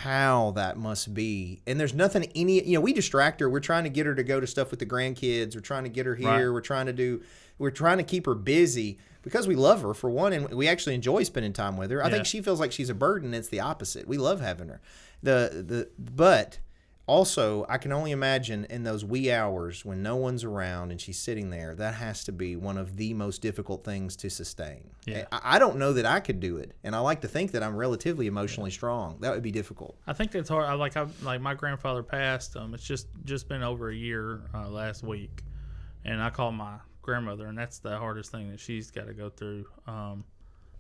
how that must be. And there's nothing we distract her. We're trying to get her to go to stuff with the grandkids. We're trying to get her here. Right. We're trying to keep her busy because we love her for one, and we actually enjoy spending time with her. I think she feels like she's a burden. It's the opposite. We love having her. But also, I can only imagine in those wee hours when no one's around and she's sitting there, that has to be one of the most difficult things to sustain. Yeah. I don't know that I could do it, and I like to think that I'm relatively emotionally strong. That would be difficult. I think that's hard. Like my grandfather passed. It's just been over a year last week, and I called my grandmother, and that's the hardest thing that she's got to go through.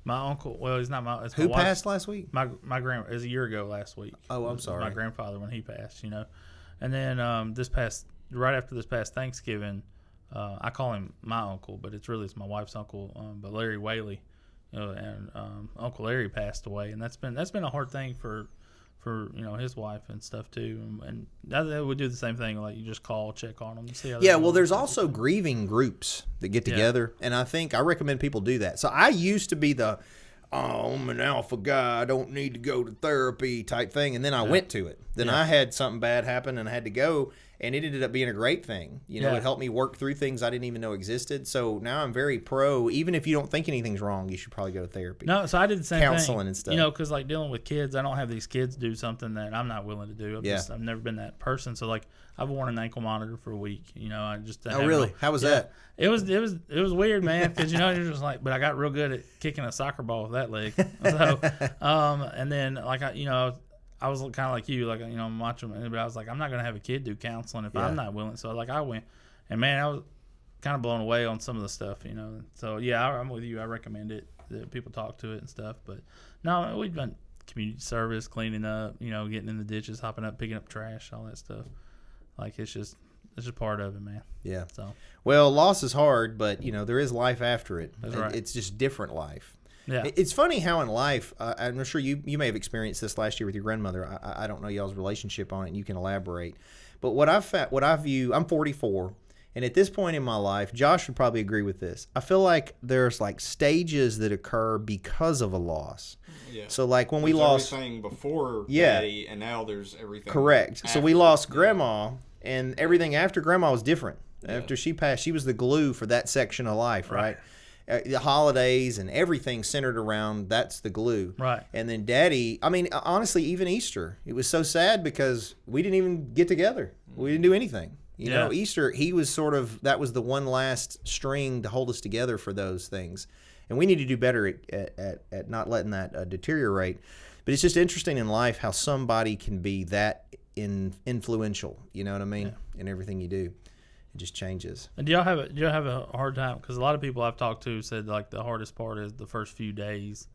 My uncle, well, he's not my. Who passed last week? My grandma. It was a year ago last week. Oh, I'm sorry. My grandfather when he passed, and then right after this past Thanksgiving, I call him my uncle, but it's my wife's uncle, but Larry Whaley, and Uncle Larry passed away, and that's been a hard thing for his wife and stuff too, and that would do the same thing. Like you just call, check on them, see how. Yeah, well, there's also grieving groups that get together, and I recommend people do that. So I used to be I'm an alpha guy, I don't need to go to therapy type thing, and then I went to it. Then I had something bad happen and I had to go, and it ended up being a great thing. It helped me work through things I didn't even know existed. So now I'm very pro. Even if you don't think anything's wrong, you should probably go to therapy. No, so I did the same counseling and stuff. Because like dealing with kids, I don't have these kids do something that I'm not willing to do. I've never been that person. So like I've worn an ankle monitor for a week. I just oh really? How was that? It was weird, man. Because you're just like, but I got real good at kicking a soccer ball with that leg. So and then like I was kind of like you, like I'm watching, but I was like, I'm not gonna have a kid do counseling if I'm not willing. So like I went, and man, I was kind of blown away on some of the stuff, So yeah, I'm with you. I recommend it that people talk to it and stuff. But no, we've done community service, cleaning up, getting in the ditches, hopping up, picking up trash, all that stuff. Like it's just part of it, man. Yeah. So well, loss is hard, but there is life after it. That's right. It's just different life. Yeah. It's funny how in life, I'm sure you may have experienced this last year with your grandmother. I don't know y'all's relationship on it, and you can elaborate. But what I view, I'm 44, and at this point in my life, Josh would probably agree with this. I feel like there's like stages that occur because of a loss. Yeah. So like when we lost everything before Daddy, and now there's everything. Correct. So we lost Grandma, and everything after Grandma was different. Yeah. After she passed, she was the glue for that section of life, right? The holidays and everything centered around that's the glue. Right. And then Daddy, honestly, even Easter, it was so sad because we didn't even get together. We didn't do anything. Easter, he was that was the one last string to hold us together for those things. And we need to do better at not letting that deteriorate. But it's just interesting in life how somebody can be that influential, you know what I mean, in everything you do. It just changes. And do y'all have a hard time? Because a lot of people I've talked to said like the hardest part is the first few days,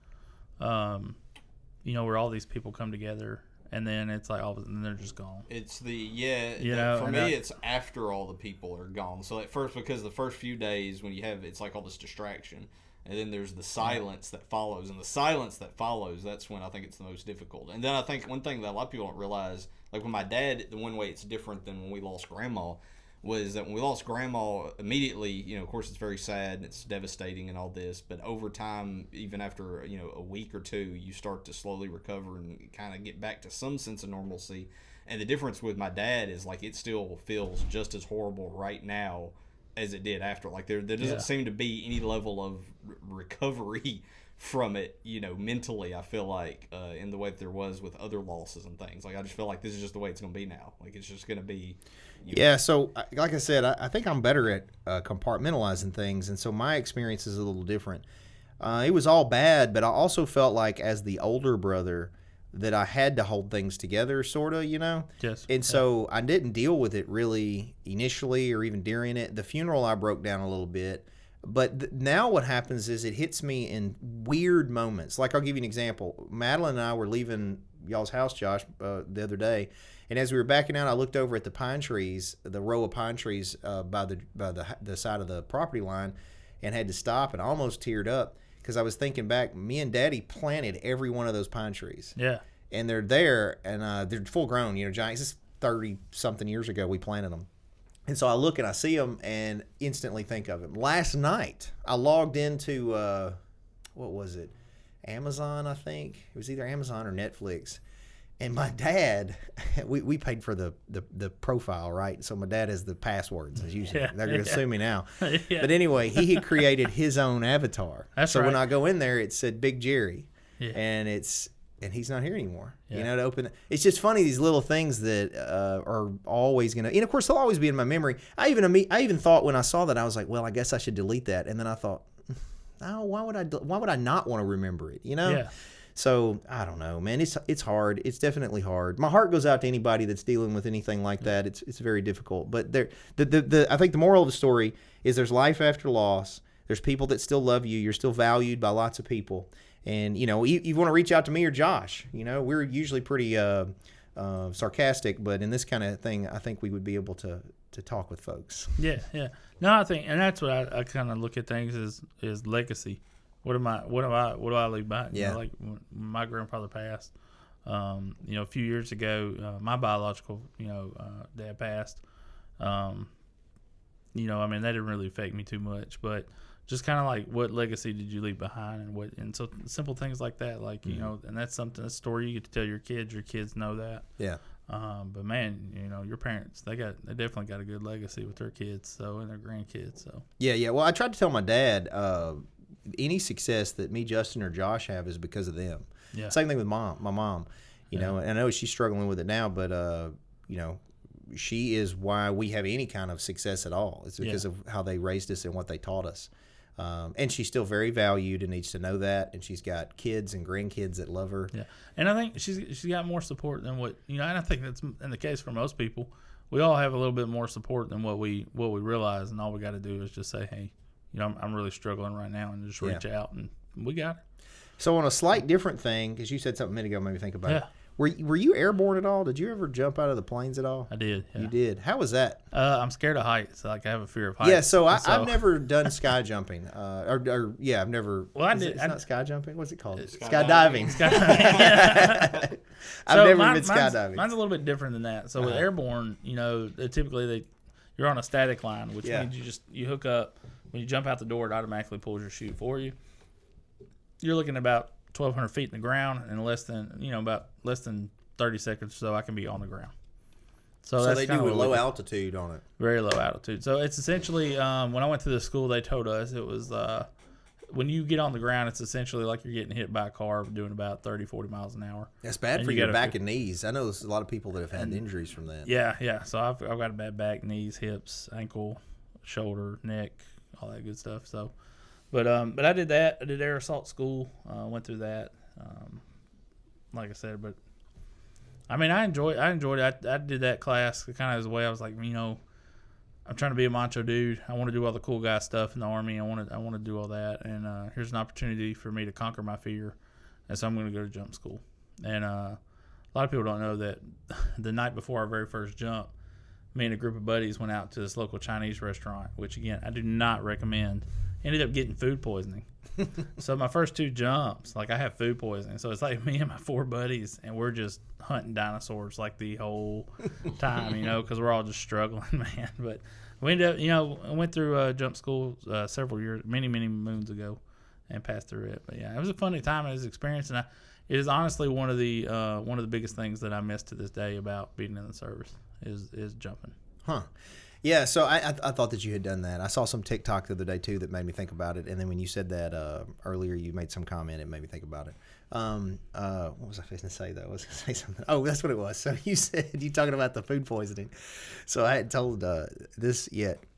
where all these people come together. And then it's like, and they're just gone. It's for me, it's after all the people are gone. So at first, because the first few days when you have, it's like all this distraction. And then there's the silence that follows. And the silence that follows, that's when I think it's the most difficult. And then I think one thing that a lot of people don't realize, like with my dad, the one way it's different than when we lost grandma, was that when we lost grandma, immediately, of course it's very sad and it's devastating and all this, but over time, even after, a week or two, you start to slowly recover and kind of get back to some sense of normalcy. And the difference with my dad is like it still feels just as horrible right now as it did after. Like there doesn't seem to be any level of recovery from it, mentally, I feel like, in the way that there was with other losses and things. Like I just feel like this is just the way it's going to be now. Like it's just going to be. Yeah, so like I said, I think I'm better at compartmentalizing things, and so my experience is a little different. It was all bad, but I also felt like as the older brother that I had to hold things together, sort of, Yes. And so I didn't deal with it really initially or even during it. The funeral, I broke down a little bit. But now what happens is it hits me in weird moments. Like I'll give you an example. Madeline and I were leaving y'all's house, Josh, the other day. And as we were backing out, I looked over at the pine trees, the row of pine trees by the side of the property line, and had to stop and I almost teared up because I was thinking back. Me and Daddy planted every one of those pine trees. Yeah. And they're there, and they're full grown, giants. This is 30-something years ago we planted them. And so I look and I see them and instantly think of him. Last night, I logged into, what was it? Amazon, I think. It was either Amazon or Netflix. And my dad, we paid for the profile, right? So my dad has the passwords, as usual. They're going to sue me now. Yeah. But anyway, he had created his own avatar. That's so right. when I go in there, it said Big Jerry. Yeah. And he's not here anymore. Yeah. To open it's just funny, these little things that are always going to, and of course they'll always be in my memory. I even thought when I saw that, I was like, well, I guess I should delete that. And then I thought, no, why would I not want to remember it? Yeah. So I don't know, man. It's hard. It's definitely hard. My heart goes out to anybody that's dealing with anything like that. It's very difficult. But I think the moral of the story is there's life after loss. There's people that still love you. You're still valued by lots of people. And you want to reach out to me or Josh. We're usually pretty sarcastic, but in this kind of thing, I think we would be able to talk with folks. Yeah, yeah. No, I think, and that's what I kind of look at things as legacy. What do I leave behind? Yeah. Like when my grandfather passed, a few years ago, my biological, dad passed. That didn't really affect me too much, but just kind of like what legacy did you leave behind, and so simple things like that, like and that's something, a story you get to tell your kids know that. Yeah. But man, your parents, they definitely got a good legacy with their kids, and their grandkids. So yeah. Well, I tried to tell my dad, any success that me, Justin, or Josh have is because of them. Yeah. Same thing with my mom. And I know she's struggling with it now, but she is why we have any kind of success at all. It's because of how they raised us and what they taught us. And she's still very valued and needs to know that. And she's got kids and grandkids that love her. Yeah, and I think she's got more support than what and I think that's in the case for most people. We all have a little bit more support than what we realize, and all we got to do is just say, hey, I'm really struggling right now, and just reach out, and we got it. So on a slight different thing, because you said something a minute ago, made me think about it. Yeah. Were you airborne at all? Did you ever jump out of the planes at all? I did. Yeah. You did. How was that? I'm scared of heights. Like I have a fear of heights. Yeah, so I've never done sky jumping. I've never. Well, I did. It's not sky jumping. What's it called? Skydiving. I've never been skydiving. Mine's a little bit different than that. So with airborne, typically you're on a static line, which means you hook up. When you jump out the door, it automatically pulls your chute for you. You're looking about 1,200 feet in the ground, and less than 30 seconds or so, I can be on the ground. So that's they do a low altitude on it. Very low altitude. So it's essentially, when I went to the school, they told us it was when you get on the ground, it's essentially like you're getting hit by a car doing about 30, 40 miles an hour. That's bad for your back and knees. I know there's a lot of people that have had injuries from that. Yeah. So I've got a bad back, knees, hips, ankle, shoulder, neck, all that good stuff. So But I did that. I did air assault school. Went through that. Like I said, but I mean, I enjoyed it. I did that class kind of as a way I was like, I'm trying to be a macho dude. I want to do all the cool guy stuff in the Army. I want to do all that. And here's an opportunity for me to conquer my fear. And so I'm going to go to jump school. And a lot of people don't know that the night before our very first jump, me and a group of buddies went out to this local Chinese restaurant, which, again, I do not recommend. Ended up getting food poisoning. So my first 2 jumps, like, I have food poisoning. So it's like me and my 4 buddies, and we're just hunting dinosaurs like the whole time, because we're all just struggling, man. But we ended up, I went through jump school several years, many moons ago, and passed through it. But yeah, it was a funny time. It was an experience, and it is honestly one of the biggest things that I miss to this day about being in the service is jumping. Huh. Yeah, so I thought that you had done that. I saw some TikTok the other day, too, that made me think about it. And then when you said that earlier, you made some comment, it made me think about it. What was I going to say, though? I was going to say something. Oh, that's what it was. So you talking about the food poisoning. So I had told this,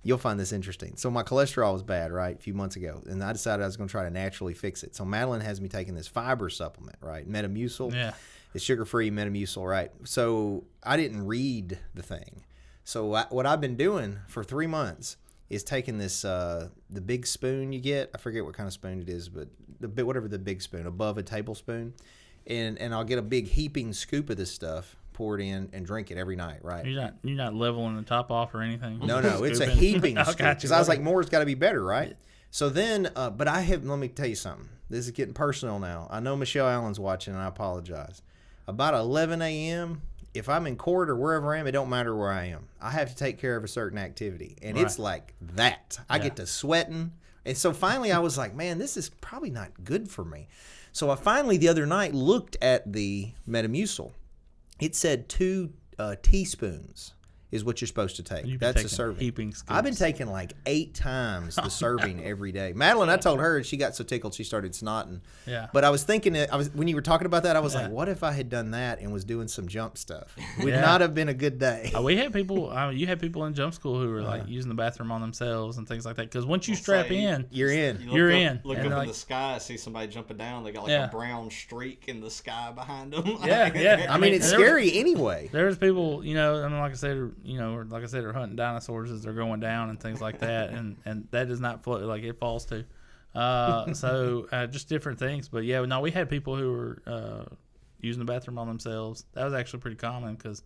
you'll find this interesting. So my cholesterol was bad, right, a few months ago. And I decided I was going to try to naturally fix it. So Madeline has me taking this fiber supplement, right, Metamucil. Yeah. It's sugar-free Metamucil, right? So I didn't read the thing. So what I've been doing for 3 months is taking this the big spoon you get. I forget what kind of spoon it is, but whatever the big spoon, above a tablespoon, and I'll get a big heaping scoop of this stuff, pour it in, and drink it every night. Right? You're not leveling the top off or anything. No, it's a heaping scoop. Because I was like, more's got to be better, right? So then, but let me tell you something. This is getting personal now. I know Michelle Allen's watching, and I apologize. About 11 a.m. if I'm in court or wherever I am, it don't matter where I am. I have to take care of a certain activity. And It's like that. I get to sweating. And so finally I was like, man, this is probably not good for me. So I finally the other night looked at the Metamucil. It said 2 teaspoons is what you're supposed to take. That's a serving. Heaping scoops. I've been taking like 8 times the serving every day. Madeline, I told her, and she got so tickled she started snotting. Yeah. But I was thinking, when you were talking about that, I was like, what if I had done that and was doing some jump stuff? Would not have been a good day. We had people. You had people in jump school who were like using the bathroom on themselves and things like that. Because once you strap in, you're in. You're in. Look up in the sky, see somebody jumping down. They got like a brown streak in the sky behind them. Yeah. I mean, it's scary anyway. There's people, like I said, they're hunting dinosaurs as they're going down and things like that, and that does not float like it falls to. So just different things. But yeah, no, we had people who were using the bathroom on themselves. That was actually pretty common because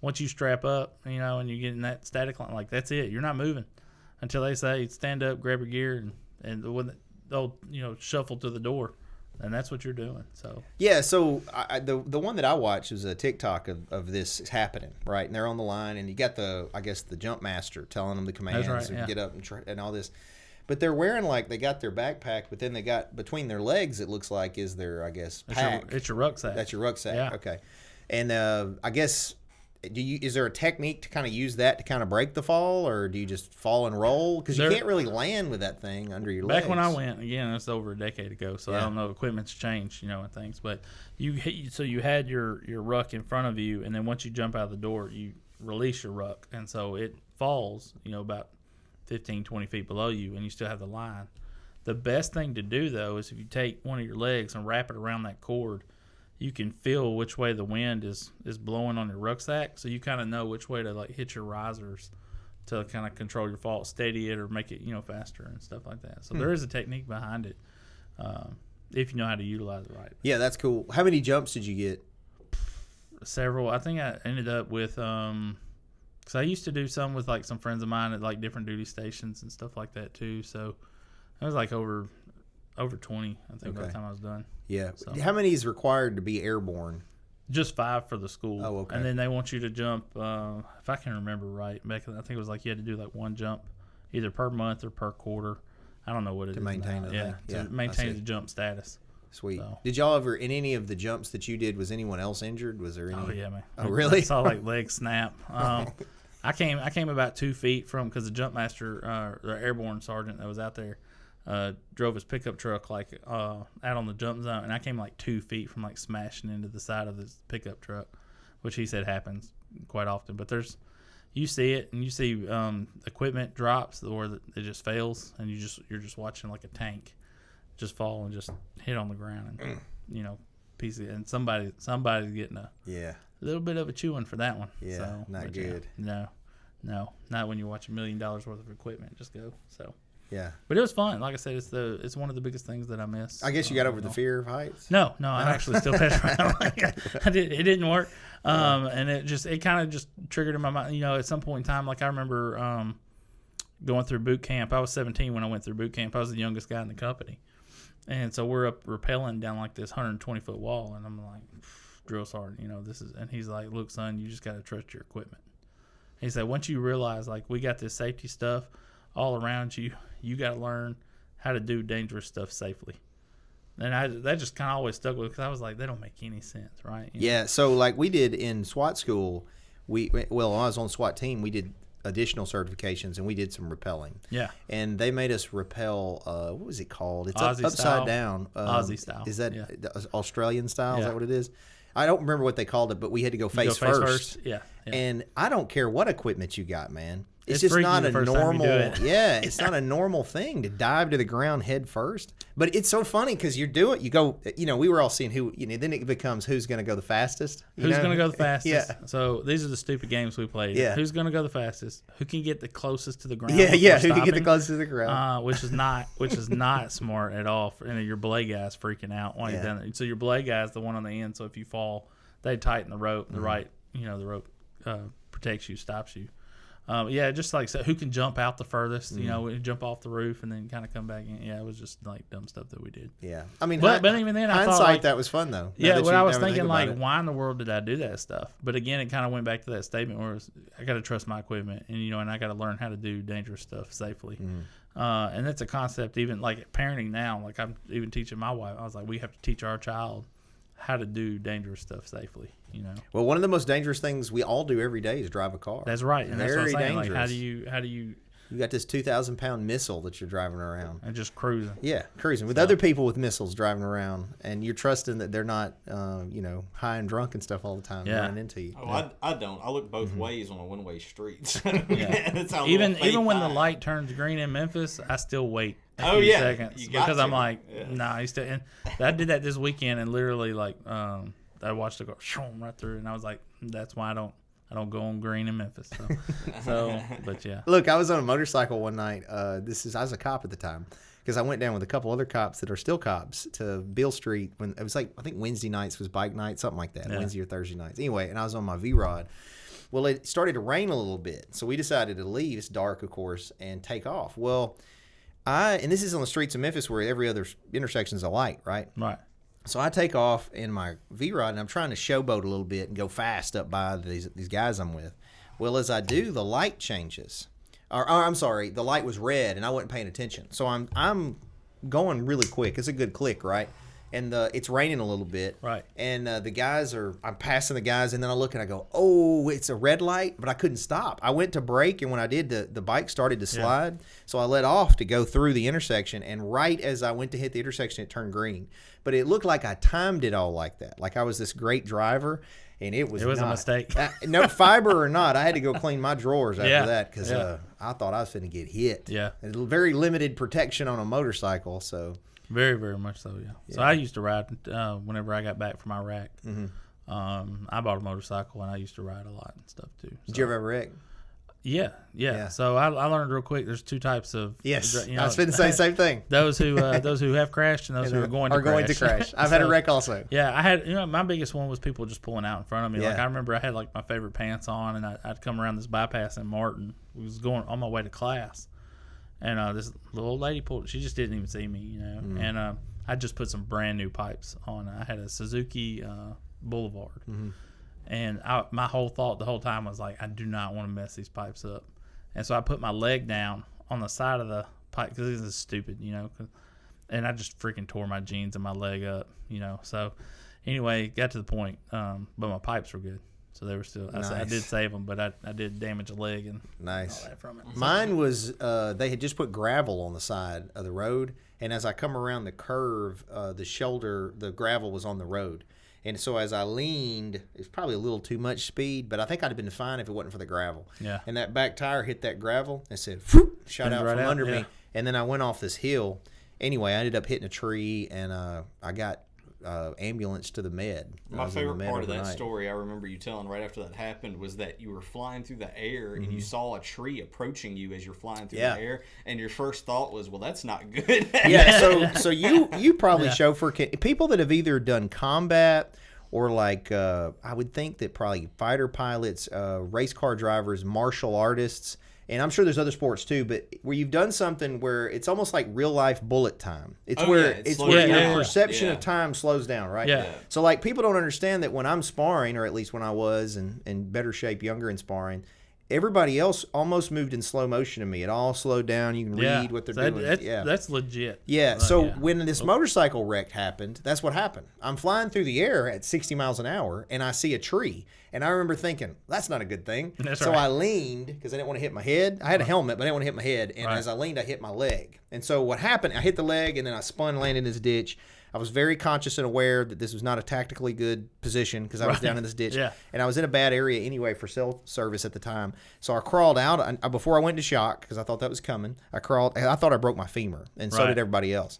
once you strap up, and you get in that static line, like that's it. You're not moving until they say stand up, grab your gear, and they'll shuffle to the door. And that's what you're doing. So yeah. So the one that I watched was a TikTok of this happening, right? And they're on the line, and you got the jump master telling them the commands and get up and all this. But they're wearing they got their backpack, but then they got between their legs. It looks like is their pack. It's your rucksack. That's your rucksack. Yeah. Okay. And I guess. Is there a technique to kind of use that to kind of break the fall, or do you just fall and roll? Because you can't really land with that thing under your legs. Back when I went, again, that's over a decade ago, so I don't know. Equipment's changed, and things. But you had your ruck in front of you, and then once you jump out of the door, you release your ruck, and so it falls, about 15, 20 feet below you, and you still have the line. The best thing to do, though, is if you take one of your legs and wrap it around that cord, you can feel which way the wind is blowing on your rucksack, so you kind of know which way to hit your risers to kind of control your fall, steady it, or make it faster and stuff like that. So there is a technique behind it if you know how to utilize it right. Yeah, that's cool. How many jumps did you get? Several. I think I ended up with because I used to do some with some friends of mine at different duty stations and stuff like that too. So it was over 20, I think, by the time I was done. Yeah. So, how many is required to be airborne? Just 5 for the school. Oh, okay. And then they want you to jump, if I can remember right, back I think it was you had to do 1 jump either per month or per quarter. I don't know what it is. To maintain it. To maintain the jump status. Sweet. So. Did y'all ever, in any of the jumps that you did, was anyone else injured? Was there any? Oh, yeah, man. Oh, really? I saw legs snap. I came about 2 feet from, because the jump master, the airborne sergeant that was out there, drove his pickup truck out on the jump zone, and I came 2 feet from smashing into the side of this pickup truck, which he said happens quite often. But there's, you see it, and you see equipment drops or it just fails, and you're just watching like a tank just fall and just hit on the ground, and piece of it, and somebody's getting a little bit of a chewing for that one. Yeah, so, not good. No, not when you watch $1 million worth of equipment just go. So. Yeah, but it was fun. Like I said, it's one of the biggest things that I miss. I guess you got over the fear of heights. No, I actually still pitch around. It didn't work, and it kind of just triggered in my mind. At some point in time, like I remember going through boot camp. I was 17 when I went through boot camp. I was the youngest guy in the company, and so we're up rappelling down like this 120-foot wall, and I'm like, drill sergeant, this is. And he's like, look, son, you just got to trust your equipment. He said, once you realize like we got this safety stuff all around you. You got to learn how to do dangerous stuff safely. And that just kind of always stuck with me because I was like, they don't make any sense, right? Yeah, so like we did in SWAT school, when I was on the SWAT team, we did additional certifications and we did some rappelling. Yeah. And they made us rappel, what was it called? It's Aussie upside style. down. Aussie style. Is that the Australian style? Yeah. Is that what it is? I don't remember what they called it, but we had to go face first. Yeah. And I don't care what equipment you got, man. It's just freaky not the a first time you normal. do it. Yeah, it's not a normal thing to dive to the ground head first. But it's so funny because you do it. You go. We were all seeing who. Then it becomes who's going to go the fastest. Who's going to go the fastest? Yeah. So these are the stupid games we played. Yeah. Who's going to go the fastest? Who can get the closest to the ground? Yeah. Who before can get the stopping? closest to the ground? Which is not smart at all. Your belay guy's freaking out while you're down there. So your belay guy's the one on the end. So if you fall, they tighten the rope. The right, the rope protects you, stops you. Just like so, who can jump out the furthest? Jump off the roof and then kind of come back in. Yeah, it was just like dumb stuff that we did. Yeah, I mean, but even then, I hindsight, thought like, that was fun though. Yeah, but I was thinking like, why in the world did I do that stuff? But again, it kind of went back to that statement where I got to trust my equipment, and and I got to learn how to do dangerous stuff safely. And that's a concept. Even like parenting now, like I'm even teaching my wife. I was like, we have to teach our child how to do dangerous stuff safely. Well, one of the most dangerous things we all do every day is drive a car. That's right, and very that's what I'm saying. dangerous. Like, how do you? You got this 2,000-pound missile that you're driving around And just cruising. Yeah, cruising with other people with missiles driving around, and you're trusting that they're not, high and drunk and stuff all the time running into you. Oh, I don't. I look both ways on a one-way street. Even when the light turns green in Memphis, I still wait a few seconds because I'm like, nah, he's still. And I did that this weekend, and literally like, I watched it go right through, and I was like, that's why I don't go on green in Memphis. So but yeah. Look, I was on a motorcycle one night. I was a cop at the time because I went down with a couple other cops that are still cops to Beale Street when it was like, I think Wednesday nights was bike night, something like that, Wednesday or Thursday nights. Anyway, and I was on my V-Rod. Well, it started to rain a little bit, so we decided to leave. It's dark, of course, and take off. Well, and this is on the streets of Memphis where every other intersection is a light, right? Right. So I take off in my V-Rod, and I'm trying to showboat a little bit and go fast up by these guys I'm with. Well, as I do, the light changes. Or I'm sorry, the light was red, and I wasn't paying attention. So I'm going really quick. It's a good click, right? And it's raining a little bit. Right. And I'm passing the guys, and then I look and I go, oh, it's a red light, but I couldn't stop. I went to brake, and when I did, the bike started to slide. So I let off to go through the intersection, and right as I went to hit the intersection, it turned green. But it looked like I timed it all like that. Like I was this great driver, and it was not. A mistake. No, fiber or not, I had to go clean my drawers after that because I thought I was going to get hit. Yeah. Very limited protection on a motorcycle, so... Very, very much so, yeah. So I used to ride whenever I got back from Iraq. I bought a motorcycle, and I used to ride a lot and stuff, too. So. Did you ever have a wreck? Yeah. So I learned real quick there's two types of... Yes, I was going to say the same thing. Those who have crashed and those who are going to crash. I've had a wreck also. Yeah, I had... my biggest one was people just pulling out in front of me. Yeah. Like, I remember I had, like, my favorite pants on, and I'd come around this bypass in Martin. We was going on my way to class. And this little old lady pulled. She just didn't even see me, And I just put some brand new pipes on. I had a Suzuki Boulevard, and my whole thought the whole time was like, I do not want to mess these pipes up. And so I put my leg down on the side of the pipe because this is stupid, And I just freaking tore my jeans and my leg up, So anyway, got to the point, but my pipes were good. So they were still. Nice. I did save them, but I did damage a leg and nice. all that from it. Mine was they had just put gravel on the side of the road, and as I come around the curve, the gravel was on the road, And so as I leaned, it's probably a little too much speed, but I think I'd have been fine if it wasn't for the gravel. Yeah. And that back tire hit that gravel and said, whoop, shot out right from out, under yeah. me. And then I went off this hill. Anyway, I ended up hitting a tree, and I got ambulance to the med. My favorite part of that story I remember you telling right after that happened was that you were flying through the air and you saw a tree approaching you as you're flying through the air, and your first thought was, well, that's not good. So you probably chauffeur people that have either done combat or like I would think that probably fighter pilots, race car drivers, martial artists, and I'm sure there's other sports too, but where you've done something where it's almost like real life bullet time. It's where your perception of time slows down, right? Yeah. So like people don't understand that when I'm sparring, or at least when I was in better shape, younger in sparring, everybody else almost moved in slow motion to me. It all slowed down. You can read what they're doing. That's legit. Yeah. So when this motorcycle wreck happened, that's what happened. I'm flying through the air at 60 miles an hour, and I see a tree. And I remember thinking, that's not a good thing. So I leaned because I didn't want to hit my head. I had a helmet, but I didn't want to hit my head. And as I leaned, I hit my leg. And so what happened, I hit the leg, and then I spun and landed in this ditch. I was very conscious and aware that this was not a tactically good position because I was down in this ditch. Yeah. And I was in a bad area anyway for cell service at the time. So I crawled out. Before I went into shock, because I thought that was coming, I thought I broke my femur, and so did everybody else.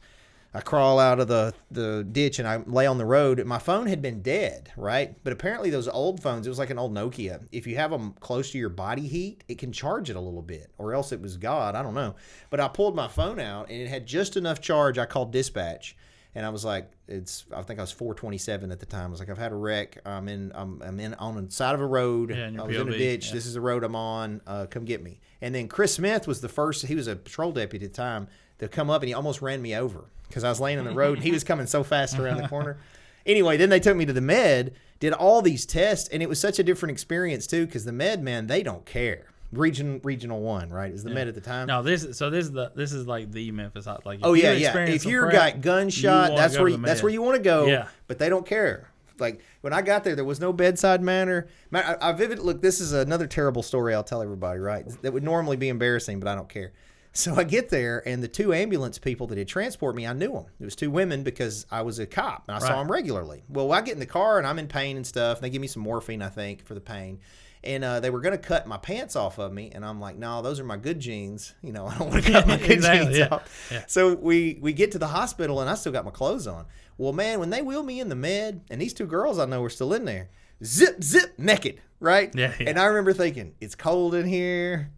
I crawl out of the ditch, and I lay on the road. My phone had been dead, right? But apparently those old phones, it was like an old Nokia. If you have them close to your body heat, it can charge it a little bit, or else it was God. I don't know. But I pulled my phone out, and it had just enough charge. I called dispatch. And I was like, I think I was 427 at the time. I was like, I've had a wreck. I'm in on the side of a road. Yeah, I was in a ditch. Yeah. This is the road I'm on. Come get me. And then Chris Smith was the first. He was a patrol deputy at the time to come up, and he almost ran me over because I was laying on the road. And he was coming so fast around the corner. Anyway, then they took me to the med, did all these tests, and it was such a different experience too because the med, man, they don't care. Regional 1, right? Is the med at the time? No, this is like the Memphis Hot. Like, if you're got gunshot, that's where you want to go. Yeah. But they don't care. Like when I got there was no bedside manner. I look. This is another terrible story I'll tell everybody. Right? That would normally be embarrassing, but I don't care. So I get there, and the two ambulance people that had transported me, I knew them. It was two women because I was a cop, and I saw them regularly. Well, I get in the car, and I'm in pain and stuff. And they give me some morphine, I think, for the pain. And they were going to cut my pants off of me. And I'm like, no, those are my good jeans. I don't want to cut my good jeans off. Yeah. So we get to the hospital, and I still got my clothes on. Well, man, when they wheel me in the med, and these two girls I know were still in there, zip, naked, right? Yeah. And I remember thinking, it's cold in here.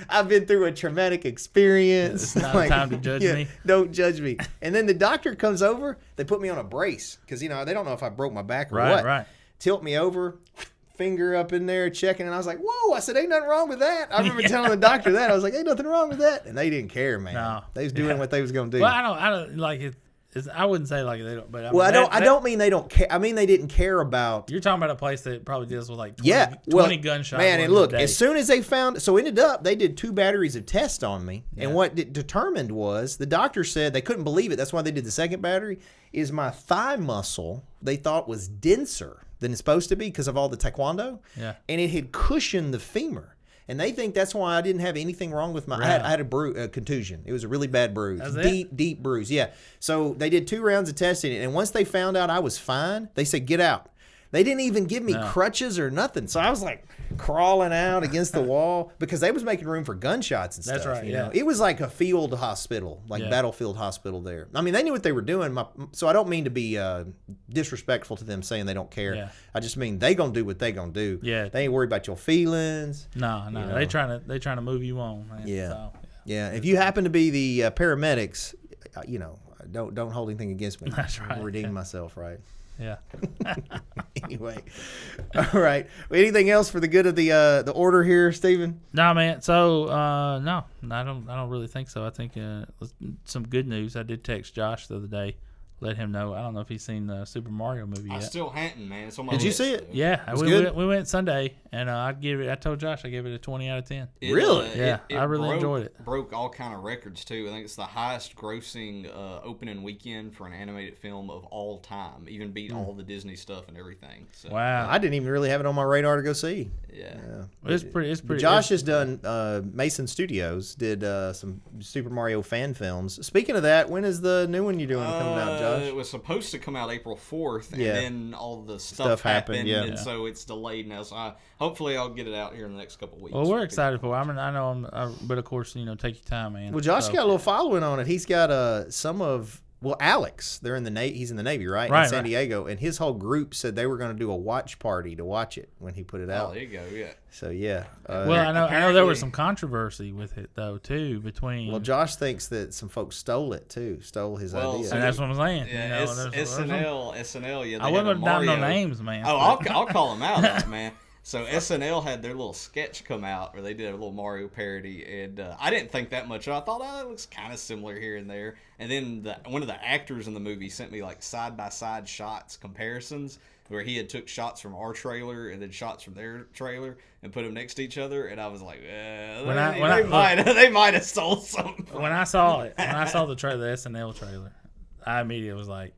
I've been through a traumatic experience. It's not time to judge me. Don't judge me. And then the doctor comes over. They put me on a brace because, they don't know if I broke my back or what. Right. Tilt me over. Finger up in there checking, and I was like, whoa, I said, ain't nothing wrong with that. I remember telling the doctor that. I was like, ain't nothing wrong with that. And they didn't care, man. No. They was doing what they was going to do. Well, I don't like it. I wouldn't say like they don't, but I don't mean they don't care. I mean they didn't care about. You're talking about a place that probably deals with like 20 gunshots. Man, and look, as soon as they found, so ended up they did 2 batteries of tests on me, and what it determined was the doctor said they couldn't believe it. That's why they did the second battery. Is my thigh muscle they thought was denser than it's supposed to be because of all the taekwondo, and it had cushioned the femur. And they think that's why I didn't have anything wrong with my. I had a contusion. It was a really bad bruise, deep bruise. Yeah. So they did 2 rounds of testing, and once they found out I was fine, they said get out. They didn't even give me crutches or nothing. So I was like crawling out against the wall because they was making room for gunshots and stuff. That's right. You know? It was like a field hospital, like battlefield hospital there. I mean, they knew what they were doing. So I don't mean to be disrespectful to them saying they don't care. Yeah. I just mean they gonna do what they gonna do. Yeah. They ain't worried about your feelings. No. They trying to move you on. Man. Yeah. So, yeah. If you happen to be the paramedics, don't hold anything against me. That's right. I'm redeeming myself, right? Yeah. Anyway, all right. Anything else for the good of the order here, Stephen? No, man. So no, I don't really think so. I think some good news. I did text Josh the other day, let him know. I don't know if he's seen the Super Mario movie yet. I still hadn't, man. It's on my Did list. you see it? Yeah, we went Sunday, and I told Josh I gave it a 20 out of 10. Really? Yeah, I really enjoyed it. Broke all kind of records too. I think it's the highest grossing opening weekend for an animated film of all time. Even beat all the Disney stuff and everything. So, wow. I didn't even really have it on my radar to go see. Yeah. It's pretty. Josh has done Mason Studios did some Super Mario fan films. Speaking of that, when is the new one you're doing coming out, Josh? Josh? It was supposed to come out April 4th, and Yeah. then all the stuff happened, yeah. and so it's delayed now. So hopefully I'll get it out here in the next couple of weeks. Well, we're excited for it. I mean, I know, but of course, take your time, man. Well, Josh So- got a little following on it. He's got some of Alex. They're in the he's in the Navy, right? In San Diego, and his whole group said they were going to do a watch party to watch it when he put it out. Oh, there you go. Yeah. So yeah. Well, I know there was some controversy with it though too between. Well, Josh thinks that some folks stole it too, stole his idea. And that's what I'm saying. Yeah, SNL. Yeah, I wouldn't have done no names, man. Oh, I'll call them out, man. So SNL had their little sketch come out where they did a little Mario parody, and I didn't think that much. I thought, it looks kind of similar here and there. And then one of the actors in the movie sent me like side by side shots comparisons where he had took shots from our trailer and then shots from their trailer and put them next to each other, and I was like, they might have stole something. When I saw the SNL trailer, I immediately was like,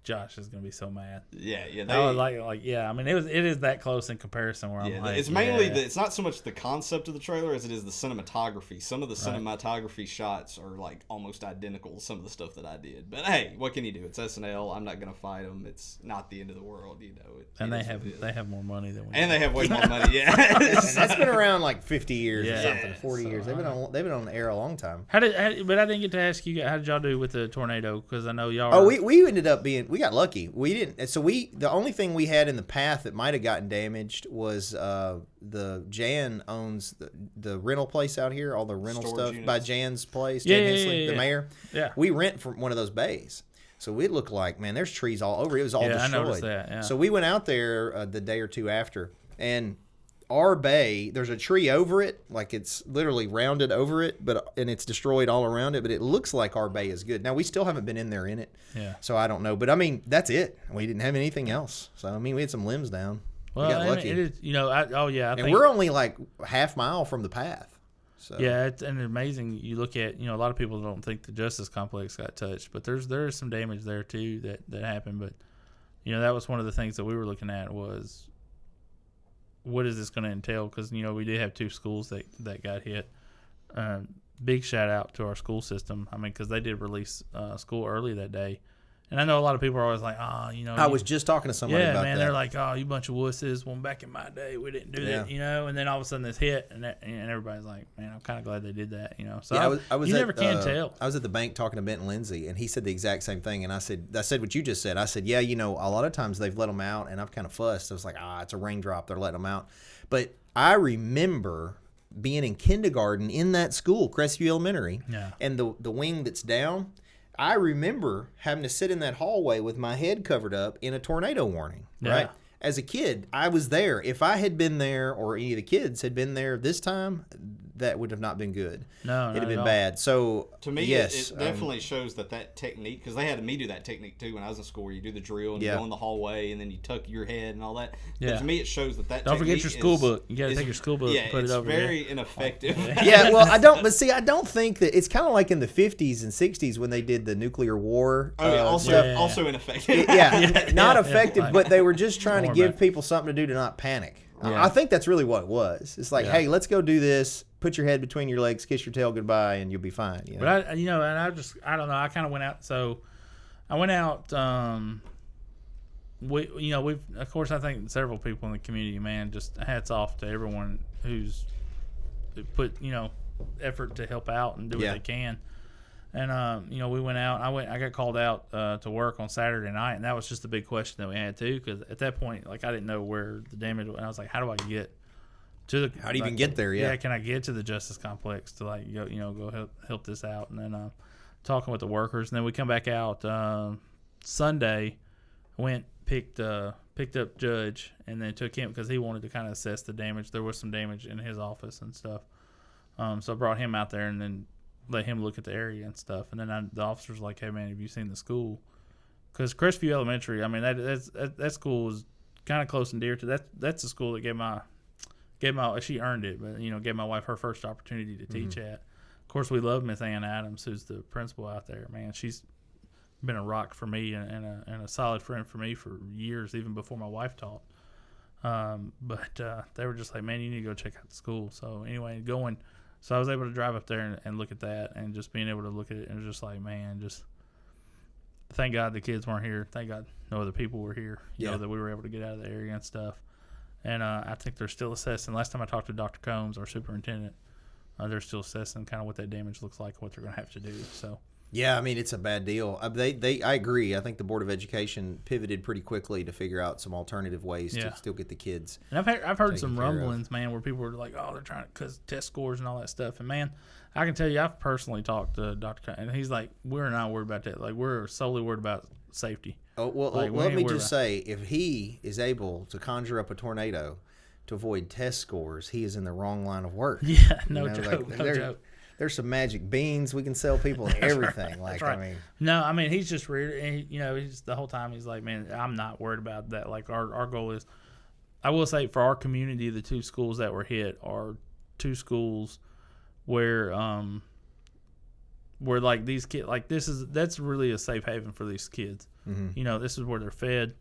Josh is gonna be so mad. Yeah. I was like, yeah. I mean, it is that close in comparison. Where I'm like, it's mainly it's not so much the concept of the trailer as it is the cinematography. Some of the cinematography shots are like almost identical to some of the stuff that I did. But hey, what can you do? It's SNL. I'm not gonna fight them. It's not the end of the world, And they have more money than we. And they have way more money. Yeah, that's been around like 50 years or something, 40 years. They've been on the air a long time. But I didn't get to ask you, how did y'all do with the tornado? Because I know y'all. Oh, we ended up we got lucky. We didn't. So the only thing we had in the path that might have gotten damaged was the Jan owns the rental place out here, all the rental Storage stuff units. by Jan's place. Jan Hensley, the mayor. Yeah. We rent from one of those bays. So it looked like, man, there's trees all over. It was all destroyed. I noticed that. Yeah. So we went out there the day or two after, and our bay, there's a tree over it, like it's literally rounded over it, and it's destroyed all around it. But it looks like our bay is good. Now we still haven't been in there in it, so I don't know. But I mean, that's it. We didn't have anything else. So I mean, we had some limbs down. Well, we got lucky. it is. I and think we're only like half mile from the path. So yeah, it's amazing. You look at a lot of people don't think the Justice Complex got touched, but there is some damage there too that happened. But that was one of the things that we were looking at was, what is this going to entail? Because we did have 2 schools that got hit. Big shout out to our school system. I mean, because they did release school early that day, and I know a lot of people are always like, I was just talking to somebody about that. They're like, you bunch of wusses. Well, back in my day, we didn't do that, And then all of a sudden this hit, and everybody's like, man, I'm kind of glad they did that, So I was you at, never can tell. I was at the bank talking to Benton Lindsay, and he said the exact same thing. And I said what you just said. I said, yeah, a lot of times they've let them out, and I've kind of fussed. I was like, it's a raindrop. They're letting them out. But I remember being in kindergarten in that school, Crestview Elementary, and the wing that's down. I remember having to sit in that hallway with my head covered up in a tornado warning, right? As a kid, I was there. If I had been there, or any of the kids had been there this time, that would have not been good. No, it'd have been bad. So to me, yes, it definitely shows that technique, because they had me do that technique too when I was in school, where you do the drill and you go in the hallway and then you tuck your head and all that. Yeah. But to me, it shows that don't forget your school book. You got to take your school book and put it over. Yeah, it's very ineffective. Yeah, well, I don't think that it's kind of like in the 50s and 60s when they did the nuclear war. Also ineffective. Not effective, but they were just trying to give people something to do to not panic. Yeah. I think that's really what it was. It's like, hey, let's go do this. Put your head between your legs, kiss your tail goodbye, and you'll be fine. But I don't know. I kind of went out. So I went out. We've of course, I think several people in the community, man, just hats off to everyone who's put effort to help out and do what they can. And we went out. I got called out to work on Saturday night, and that was just a big question that we had too. Because at that point, I didn't know where the damage was. And I was like, how do I get to the? How do you even get there? Yeah. Can I get to the Justice Complex to go help this out? And then talking with the workers, and then we come back out Sunday. Went picked up Judge, and then took him because he wanted to kind of assess the damage. There was some damage in his office and stuff. So I brought him out there, and then let him look at the area and stuff. And then the officer's like, hey, man, have you seen the school? Because Crestview Elementary, I mean, that school was kind of close and dear to that. That's the school that gave my she earned it, but gave my wife her first opportunity to teach at. Of course, we love Miss Ann Adams, who's the principal out there. Man, she's been a rock for me and a solid friend for me for years, even before my wife taught. But they were just like, man, you need to go check out the school. So anyway, so I was able to drive up there and look at that, and just being able to look at it, and it was just like, man, thank God the kids weren't here. Thank God no other people were here. You Yeah. know, that we were able to get out of the area and stuff. And I think they're still assessing. Last time I talked to Dr. Combs, our superintendent, they're still assessing kind of what that damage looks like, what they're going to have to do. So. Yeah, I mean, it's a bad deal. I agree. I think the Board of Education pivoted pretty quickly to figure out some alternative ways to still get the kids. And I've heard some rumblings, man, where people were like, oh, they're trying to, because test scores and all that stuff. And, man, I can tell you, I've personally talked to Dr. and he's like, we're not worried about that. Like, we're solely worried about safety. Oh, well, like, let me just say, if he is able to conjure up a tornado to avoid test scores, he is in the wrong line of work. Yeah, no joke. There's some magic beans we can sell people and everything. Right. Like, Right. I mean, no, I mean, he's just weird. And, you know, he's the whole time he's like, man, I'm not worried about that. Like, our goal is, I will say, for our community, the 2 schools that were hit are 2 schools where like these kids, like that's really a safe haven for these kids. mm-hmm. You know, this is where they're fed.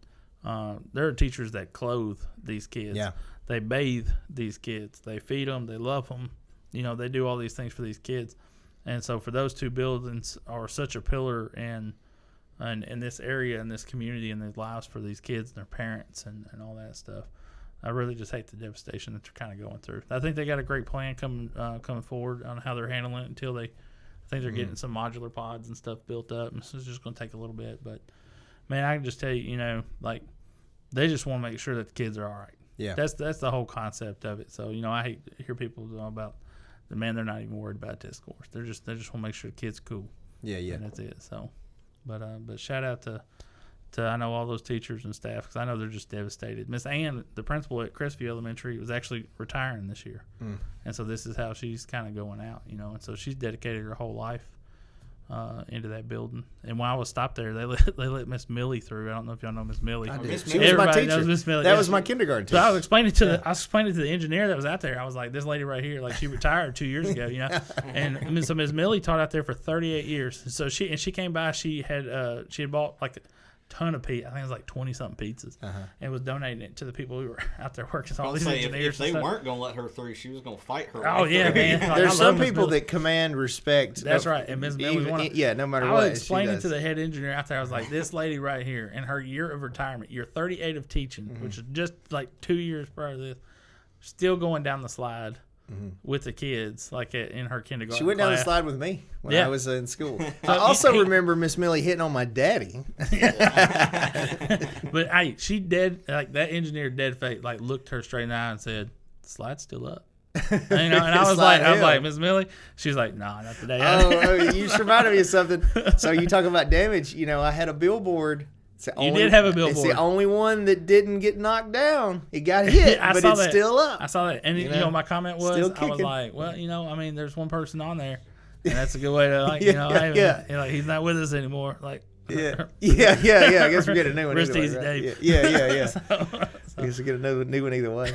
There are teachers that clothe these kids. Yeah. They bathe these kids. They feed them. They love them. You know, they do all these things for these kids. And so for those 2 buildings are such a pillar in this area and this community and their lives for these kids and their parents and all that stuff. I really just hate the devastation that they're kind of going through. I think they got a great plan coming forward on how they're handling it until I think they're getting some modular pods and stuff built up. And so it's just going to take a little bit. But, man, I can just tell you, you know, like they just want to make sure that the kids are all right. Yeah. That's the whole concept of it. So, you know, I hate to hear people talk about the man. They're not even worried about test scores. They just want to make sure the kid's cool. Yeah. And that's it. So, but shout out to I know all those teachers and staff because I know they're just devastated. Miss Ann, the principal at Crestview Elementary, was actually retiring this year, and so this is how she's kind of going out, you know. And so she's dedicated her whole life into that building. And when I was stopped there, they let Miss Millie through. I don't know if y'all know Miss Millie. I did. Miss She Millie. was my Everybody teacher. knows Miss Millie. That was my kindergarten teacher. So I was explaining to the engineer that was out there. I was like, this lady right here, like she retired 2 years ago, you know. And so Miss Millie taught out there for 38 years. So she came by. She had bought like a ton of pizza. I think it was like 20-something pizzas, and was donating it to the people who were out there working. All these engineers. If they weren't going to let her through, she was going to fight her. Oh yeah, man. Like, There's some people that command respect. That's right. And Ms. Millie's one of them. Yeah, no matter I what. was explaining to the head engineer out there, I was like, this lady right here, in her year of retirement, year 38 of teaching, which is just like 2 years prior to this, still going down the slide with the kids, like in her kindergarten She went down class. the slide with me when Yeah. I was in school. I also remember Miss Millie hitting on my daddy. But hey, she dead, like that engineer dead face, like looked her straight in the eye and said, the slide's still up. And, you know, and I was like, Miss Millie. She's like, nah, not today. You reminded me of something. So you talk about damage. You know, I had a billboard. Did have a billboard. It's the only one that didn't get knocked down. It got hit, but it's still up. I saw that. And, you know, my comment was, I was like, well, you know, I mean, there's one person on there. And that's a good way to, like, you know, hey, like, he's not with us anymore. Like, yeah. I guess we get a new one. Rest Anyway, easy, right? Dave. Yeah. So, I guess we get a new one either way.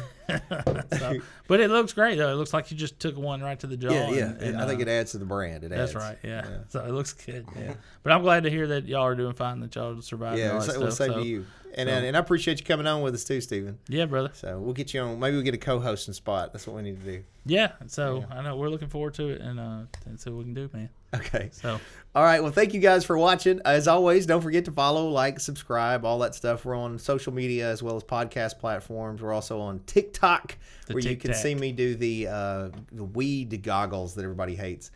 but it looks great though. It looks like you just took one right to the jaw. And I think it adds to the brand. That's right. Yeah. So it looks good. Yeah. But I'm glad to hear that y'all are doing fine. That y'all survived. Yeah, all that we'll stuff. save to you. And I appreciate you coming on with us too, Stephen. Yeah, brother. So we'll get you on. Maybe we'll get a co-hosting spot. That's what we need to do. Yeah. So I know we're looking forward to it, and see what we can do, man. Okay. So. All right. Well, thank you guys for watching. As always, don't forget to follow, like, subscribe, all that stuff. We're on social media as well as podcast platforms. We're also on TikTok, where you can see me do the weed goggles that everybody hates.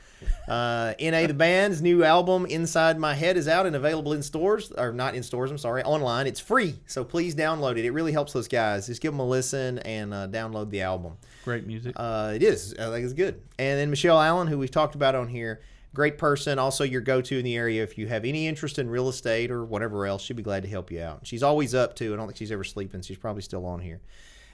N.A. the Band's new album, Inside My Head, is out and available in stores. Or not in stores, I'm sorry. Online. It's free. So please download it. It really helps those guys. Just give them a listen and download the album. Great music. It is. I think it's good. And then Michelle Allen, who we've talked about on here. Great person, also your go-to in the area if you have any interest in real estate or whatever else. She'd be glad to help you out. She's always up, too. I don't think she's ever sleeping. She's probably still on here.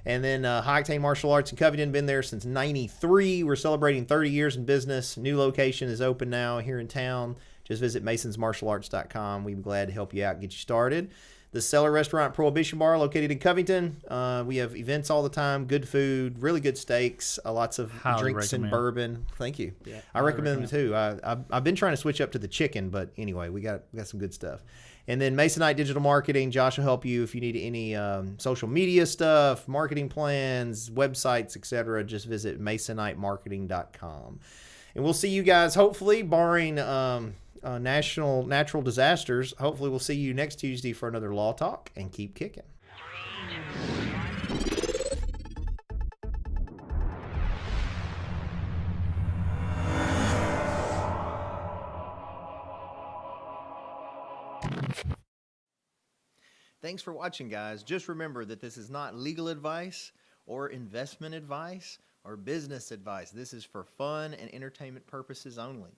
And then High Octane Martial Arts in Covington, been there since 93. We're celebrating 30 years in business. New location is open now here in town. Just visit masonsmartialarts.com. We'd be glad to help you out and get you started. The Cellar Restaurant Prohibition Bar, located in Covington. We have events all the time, good food, really good steaks, lots of drinks and bourbon. Thank you. Yeah, I recommend them too. I've been trying to switch up to the chicken, but anyway, we got some good stuff. And then Masonite Digital Marketing. Josh will help you if you need any social media stuff, marketing plans, websites, etc. Just visit masonitemarketing.com. And we'll see you guys, hopefully, barring national natural disasters. Hopefully, we'll see you next Tuesday for another Law Talk, and keep kicking. Thanks for watching, guys. Just remember that this is not legal advice or investment advice or business advice. This is for fun and entertainment purposes only.